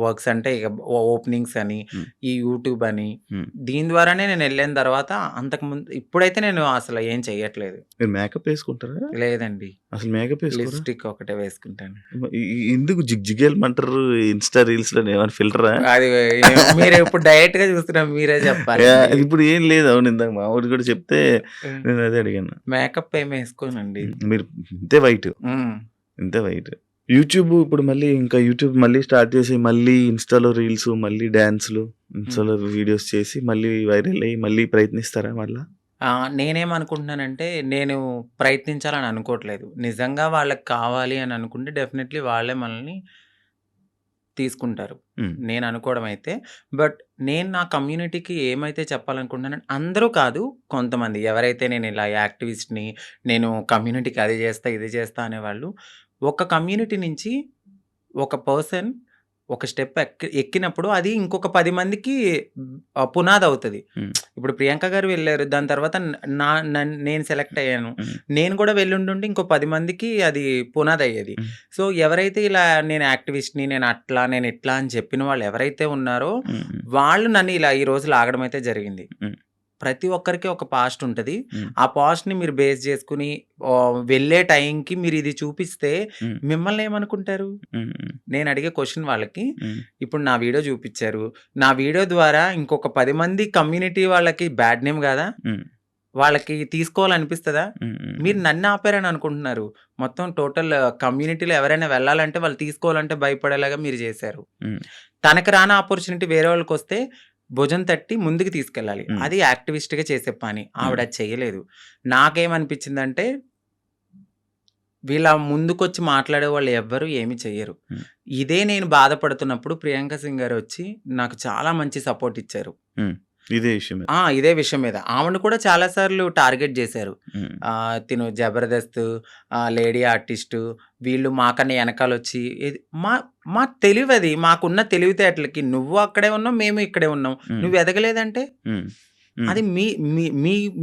వర్క్స్ అంటే ఇక ఓపెనింగ్స్ అని, హ్మ్. ఈ యూట్యూబ్ అని, హ్మ్. దీని ద్వారానే నేనెళ్ళిన తర్వాత ఇప్పుడైతే నేను అసలు ఏం చెయ్యట్లేదు. మీరు మేకప్ ఏసుకుంటారా? లేదండి. అసలు మేకప్ ఏసుకోరా? లిప్‌స్టిక్ ఒకటే వేసుకుంటాను. ఎందుకు జిగేలమంటారు ఇన్‌స్టా రీల్స్‌లోని ఏమైనా ఫిల్టరా? అది మీరిప్పుడు డైరెక్ట్‌గా చూస్తున్నారు, మీరే చెప్పాలండి. ఇప్పుడు ఏం లేదు. అవును ఇందాక మా వోడు కూడా చెప్తే హ్మ్. నేను అదే అడిగాను. మేకప్ ఏమి ఏసుకోనండి. మీరు ఇంతే వైట్. హ్మ్. ఇంతే వైట్. యూట్యూబ్ ఇప్పుడు మళ్ళీ ఇంకా యూట్యూబ్ మళ్ళీ స్టార్ట్ చేసి మళ్ళీ ఇన్‌స్టాలో రీల్స్, మళ్ళీ డాన్స్‌లు, హ్మ్. ఇన్‌స్టాలో వీడియోస్ చేసి మళ్ళీ వైరల్ అయ్యి మళ్ళీ ప్రయత్నిస్తారా మళ్ళా? నేనేమనుకుంటున్నానంటే, నేను ప్రయత్నించాలని అనుకోవట్లేదు. నిజంగా వాళ్ళకి కావాలి అని అనుకుంటే డెఫినెట్‌లీ వాళ్ళే మనల్ని తీసుకుంటారు. హ్మ్. నేననుకోవడం అయితే. బట్ నేను నా కమ్యూనిటీకి ఏమైతే చెప్పాలనుకుంటున్నానంటే, అందరూ కాదు, కొంతమంది ఎవరైతే నేను ఇలా యాక్టివిస్ట్‌ని, నేను కమ్యూనిటీకి అది చేస్తా, ఇది చేస్తా అనేవాళ్ళు, ఒక కమ్యూనిటీ నుంచి ఒక పర్సన్ ఒక స్టెప్ ఎక్కినప్పుడు అది ఇంకొక 10 మందికి పునాదవుతది. హ్మ్. ఇప్పుడు ప్రియాంక గారు వెళ్లారు. దాని తర్వాత నేను సెలెక్ట్ అయ్యాను. హ్మ్. నేను కూడా వెళ్ళుండుంటే ఇంకో 10 మందికి అది పునాదయ్యేది. హ్మ్. సో, ఎవరైతే ఇలా నేను యాక్టివిస్ట్‌ని, నేను అట్లా, నేను ఇట్లా అని చెప్పిన వాళ్ళు ఎవరైతే ఉన్నారో, హ్మ్. వాళ్ళు నన్ను ఇలా ఈ రోజు లాగడం అయితే జరిగింది. హ్మ్. ప్రతి ఒక్కరికి ఒక పాస్ట్ ఉంటది. హ్మ్. ఆ పాస్ట్‌ని మీరు బేస్ చేసుకొని వెళ్ళే టైంకి మీరు ఇది చూపిస్తే హ్మ్. మిమ్మల్ని ఏమనుకుంటారు? హ్మ్. నేను అడిగే క్వెషన్ వాళ్ళకి, హ్మ్. ఇప్పుడు నా వీడియో చూపిచ్చారు. నా వీడియో ద్వారా ఇంకొక 10 మంది కమ్యూనిటీ వాళ్ళకి బ్యాడ్ నేమ్ గాదా? హ్మ్. వాళ్ళకి తీసుకోవాలనిపిస్తదా? హ్మ్. మీరు నన్ను ఆపారని అనుకుంటున్నారు. మొత్తం టోటల్ కమ్యూనిటీలో ఎవరైనా వెళ్ళాలంటే వాళ్ళు తీసుకోవాలంటే భయపడేలాగా మీరు చేశారు. హ్మ్. తనకు రాని ఆపర్చునిటీ వేరే వాళ్ళకొస్తే భుజం తట్టి ముందుకు తీసుకెళ్ళాలి. హ్మ్. అది యాక్టివిస్ట్‌గా చేసే పని. ఆవిడ హ్మ్. అది చెయ్యలేదు. నాకేమనిపించిందంటే, వీళ్ళ ముందుకొచ్చి మాట్లాడేవాళ్ళు ఎవ్వరు ఏమి చెయ్యరు. హ్మ్. ఇదే నేను బాధపడుతున్నప్పుడు ప్రియాంక సింగ్ గారొచ్చి నాకు చాలా మంచి సపోర్ట్ ఇచ్చారు. హ్మ్. ఇదే విషయం మీద. ఇదే విషయం మీద ఆమెను కూడా చాలా సార్లు టార్గెట్ చేశారు. తిను జబర్దస్త్, లేడీ ఆర్టిస్ట్, వీళ్ళు మాకన్నా వెనకాల వచ్చి మా తెలివి అది, మాకున్న తెలివితేటలకి నువ్వు అక్కడే ఉన్నావు, మేము ఇక్కడే ఉన్నాం, నువ్వు ఎదగలేదంటే అది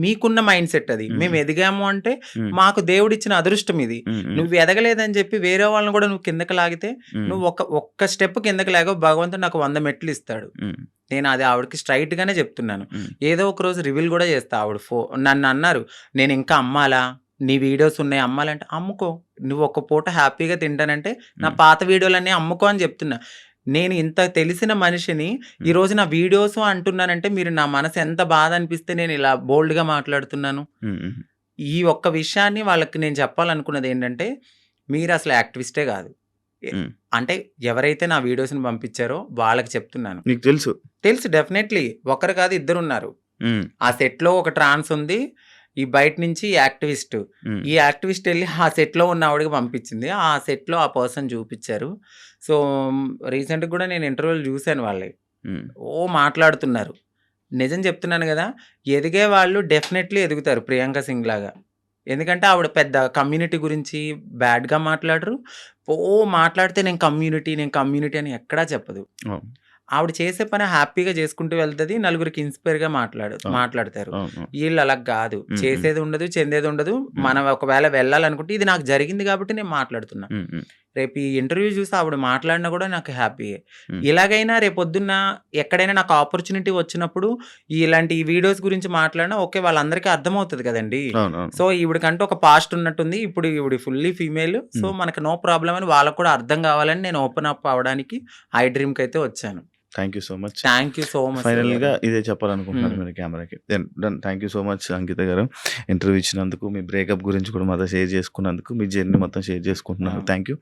మీకున్న మైండ్ సెట్. అది మేము ఎదిగాము అంటే మాకు దేవుడిచ్చిన అదృష్టం ఇది. నువ్వు ఎదగలేదని చెప్పి వేరే వాళ్ళని కూడా నువ్వు కిందకి లాగితే, నువ్వు ఒక్క స్టెప్ కిందకి లాగో భగవంతుడు నాకు 100 మెట్లు ఇస్తాడు. నేను అది ఆవిడకి స్ట్రైట్ గానే చెప్తున్నాను. ఏదో ఒక రోజు రివీల్ కూడా చేస్తా. ఆవిడ నన్ను అన్నారు, నేను ఇంకా అమ్మాలా, నీ వీడియోస్ ఉన్నాయి అమ్మాలంటే, అమ్ముకో, నువ్వు ఒక్క పూట హ్యాపీగా తింటానంటే నా పాత వీడియోలన్నీ అమ్ముకో అని చెప్తున్నా. నేను ఇంత తెలిసిన మనిషిని ఈరోజు నా వీడియోస్ అంటున్నానంటే మీరు నా మనసు ఎంత బాధ అనిపిస్తే నేను ఇలా బోల్డ్గా మాట్లాడుతున్నాను. ఈ ఒక్క విషయాన్ని వాళ్ళకి నేను చెప్పాలనుకున్నది ఏంటంటే, మీరు అసలు యాక్టివిస్టే కాదు. అంటే ఎవరైతే నా వీడియోస్ని పంపించారో వాళ్ళకి చెప్తున్నాను. నీకు తెలుసు డెఫినెట్లీ ఒకరు కాదు, 2 ఉన్నారు. ఆ సెట్లో ఒక ట్రాన్స్ ఉంది, ఈ బయట నుంచి యాక్టివిస్ట్. ఈ యాక్టివిస్ట్ వెళ్ళి ఆ సెట్లో ఉన్న ఆవిడకి పంపించింది. ఆ సెట్లో ఆ పర్సన్ చూపించారు. సో రీసెంట్గా కూడా నేను ఇంటర్వ్యూలు చూశాను. వాళ్ళే మాట్లాడుతున్నారు. నిజం చెప్తున్నాను కదా, ఎదిగే వాళ్ళు డెఫినెట్లీ ఎదుగుతారు ప్రియాంక సింగ్ లాగా. ఎందుకంటే ఆవిడ పెద్ద కమ్యూనిటీ గురించి బ్యాడ్గా మాట్లాడరు. మాట్లాడితే నేను కమ్యూనిటీ అని ఎక్కడా చెప్పదు. ఆవిడ చేసే పని హ్యాపీగా చేసుకుంటూ వెళ్తుంది, నలుగురికి ఇన్స్పైర్గా మాట్లాడతారు. వీళ్ళు అలా కాదు, చేసేది ఉండదు, చెందేది ఉండదు. మనం ఒకవేళ వెళ్ళాలనుకుంటే ఇది నాకు జరిగింది కాబట్టి నేను మాట్లాడుతున్నా. రేపు ఈ ఇంటర్వ్యూ చూసి ఆవిడ మాట్లాడినా కూడా నాకు హ్యాపీయే. ఇలాగైనా రేపొద్దున్న ఎక్కడైనా నాకు ఆపర్చునిటీ వచ్చినప్పుడు ఇలాంటి ఈ వీడియోస్ గురించి మాట్లాడినా ఓకే, వాళ్ళందరికీ అర్థమవుతుంది కదండి. సో ఈవిడకంటూ ఒక పాస్ట్ ఉన్నట్టుంది, ఇప్పుడు ఈవిడ ఫుల్లీ ఫీమేల్, సో మనకు నో ప్రాబ్లం అని వాళ్ళకు కూడా అర్థం కావాలని నేను ఓపెన్ అప్ అవ్వడానికి ఐ డ్రీమ్కి అయితే వచ్చాను. Thank you so much. Final గా ఇదే చెప్పాలనుకుంటున్నారు మీరు కెమెరాకి. థ్యాంక్ యూ సో మచ్ అంకిత గారు, ఇంటర్వ్యూ ఇచ్చినందుకు, మీ బ్రేకప్ గురించి కూడా మాతో షేర్ చేసుకున్నందుకు, మీ జర్నీ మొత్తం షేర్ చేసుకుంటున్నారు. Thank you.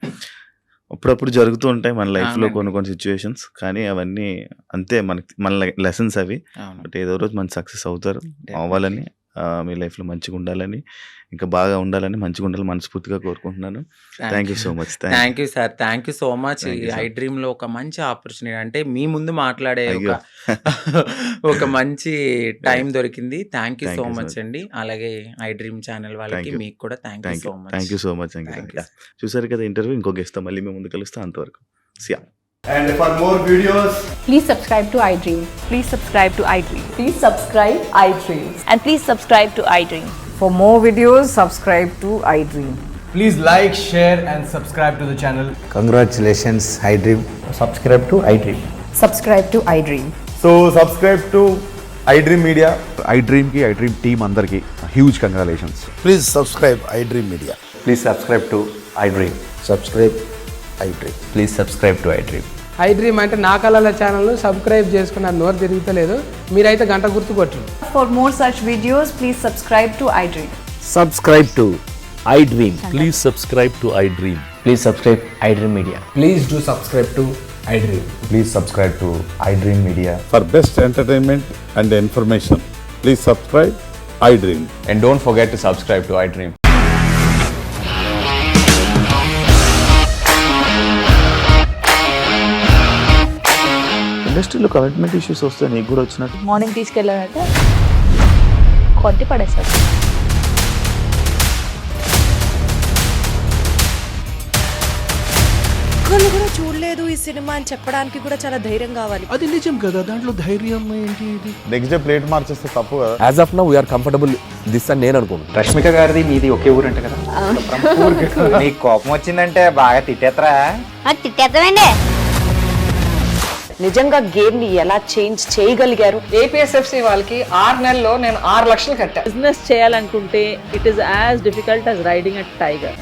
అప్పుడప్పుడు జరుగుతూ ఉంటాయి మన లైఫ్లో కొన్ని సిచ్యువేషన్స్, కానీ అవన్నీ అంతే, మన లెసన్స్ అవి. బట్ ఏదో రోజు మన సక్సెస్ అవుతారు, అవ్వాలని, మీ లైఫ్లో మంచిగా ఉండాలని, ఇంకా బాగా ఉండాలని, మంచిగా ఉండాలని మనస్ఫూర్తిగా కోరుకుంటున్నాను. Thank you so much. Thank you sir, thank you so much. I dream లో ఒక మంచి ఆపర్చునిటీ, అంటే మీ ముందు మాట్లాడే ఒక మంచి టైం దొరికింది. థ్యాంక్ యూ సో మచ్ అండి. అలాగే ఐ డ్రీమ్ ఛానల్ వాళ్ళకి మీకు కూడా థ్యాంక్ యూ సో మచ్. చూసారు కదా ఇంటర్వ్యూ, ఇంకో గెస్ట్ మళ్ళీ మేము ముందు కలుస్తాం. అంతవరకు సియా. And for more videos, please subscribe to iDream. Please subscribe to iDream. Please subscribe iDream. And please subscribe to iDream. For more videos, subscribe to iDream. please like, share and subscribe to the channel. Congratulations, iDream. Subscribe to iDream. Subscribe to iDream. So subscribe to iDream Media. iDream ki iDream team andarki huge congratulations. Please subscribe iDream Media. Please subscribe to iDream. Subscribe iDream. Please subscribe to iDream. iDream అంటే నా కళల channel subscribe చేసుకున్న నోరు తిరుగుతలేదు, మీరైతే గంట గుర్తు కొట్టండి. For more such videos, please subscribe to iDream. Subscribe to iDream. Please subscribe to iDream. Please subscribe iDream Media. Please do subscribe to iDream. Please subscribe to iDream Media. For best entertainment and information, please subscribe iDream. And don't forget to subscribe to iDream. ఇండస్ట్రీలో commitment issues వస్తే నీకు కూడా వచ్చినట్టు? Morning తీసుకెళ్ళాలంటే కొట్టి పడేస్తారు. ఒక్కళ్ళు కూడా చూడలేదు ఈ సినిమా అని చెప్పడానికి కూడా చాలా ధైర్యం కావాలి. అది నిజం కదా, దాంట్లో ధైర్యం ఏంటి? ఇది నెక్స్ట్ డే ప్లేట్ మార్చేస్తే తప్పు కదా. As of now we are comfortable this అని నేను అనుకుంటున్నాను. రష్మిక గారిది మీది ఒకే ఊరు అంట కదా? నీకు కోపం వచ్చిందంటే బాగా తిట్టేత్తరా? తిట్టేద్దామండి. నిజంగా గేమ్ ని ఎలా చేంజ్ చేయగలిగారు? APSFC వాళ్ళకి 6 నెలల్లో నేను 6 లక్షలు కట్టా. బిజినెస్ చేయాలనుకుంటే it is as difficult as riding a tiger.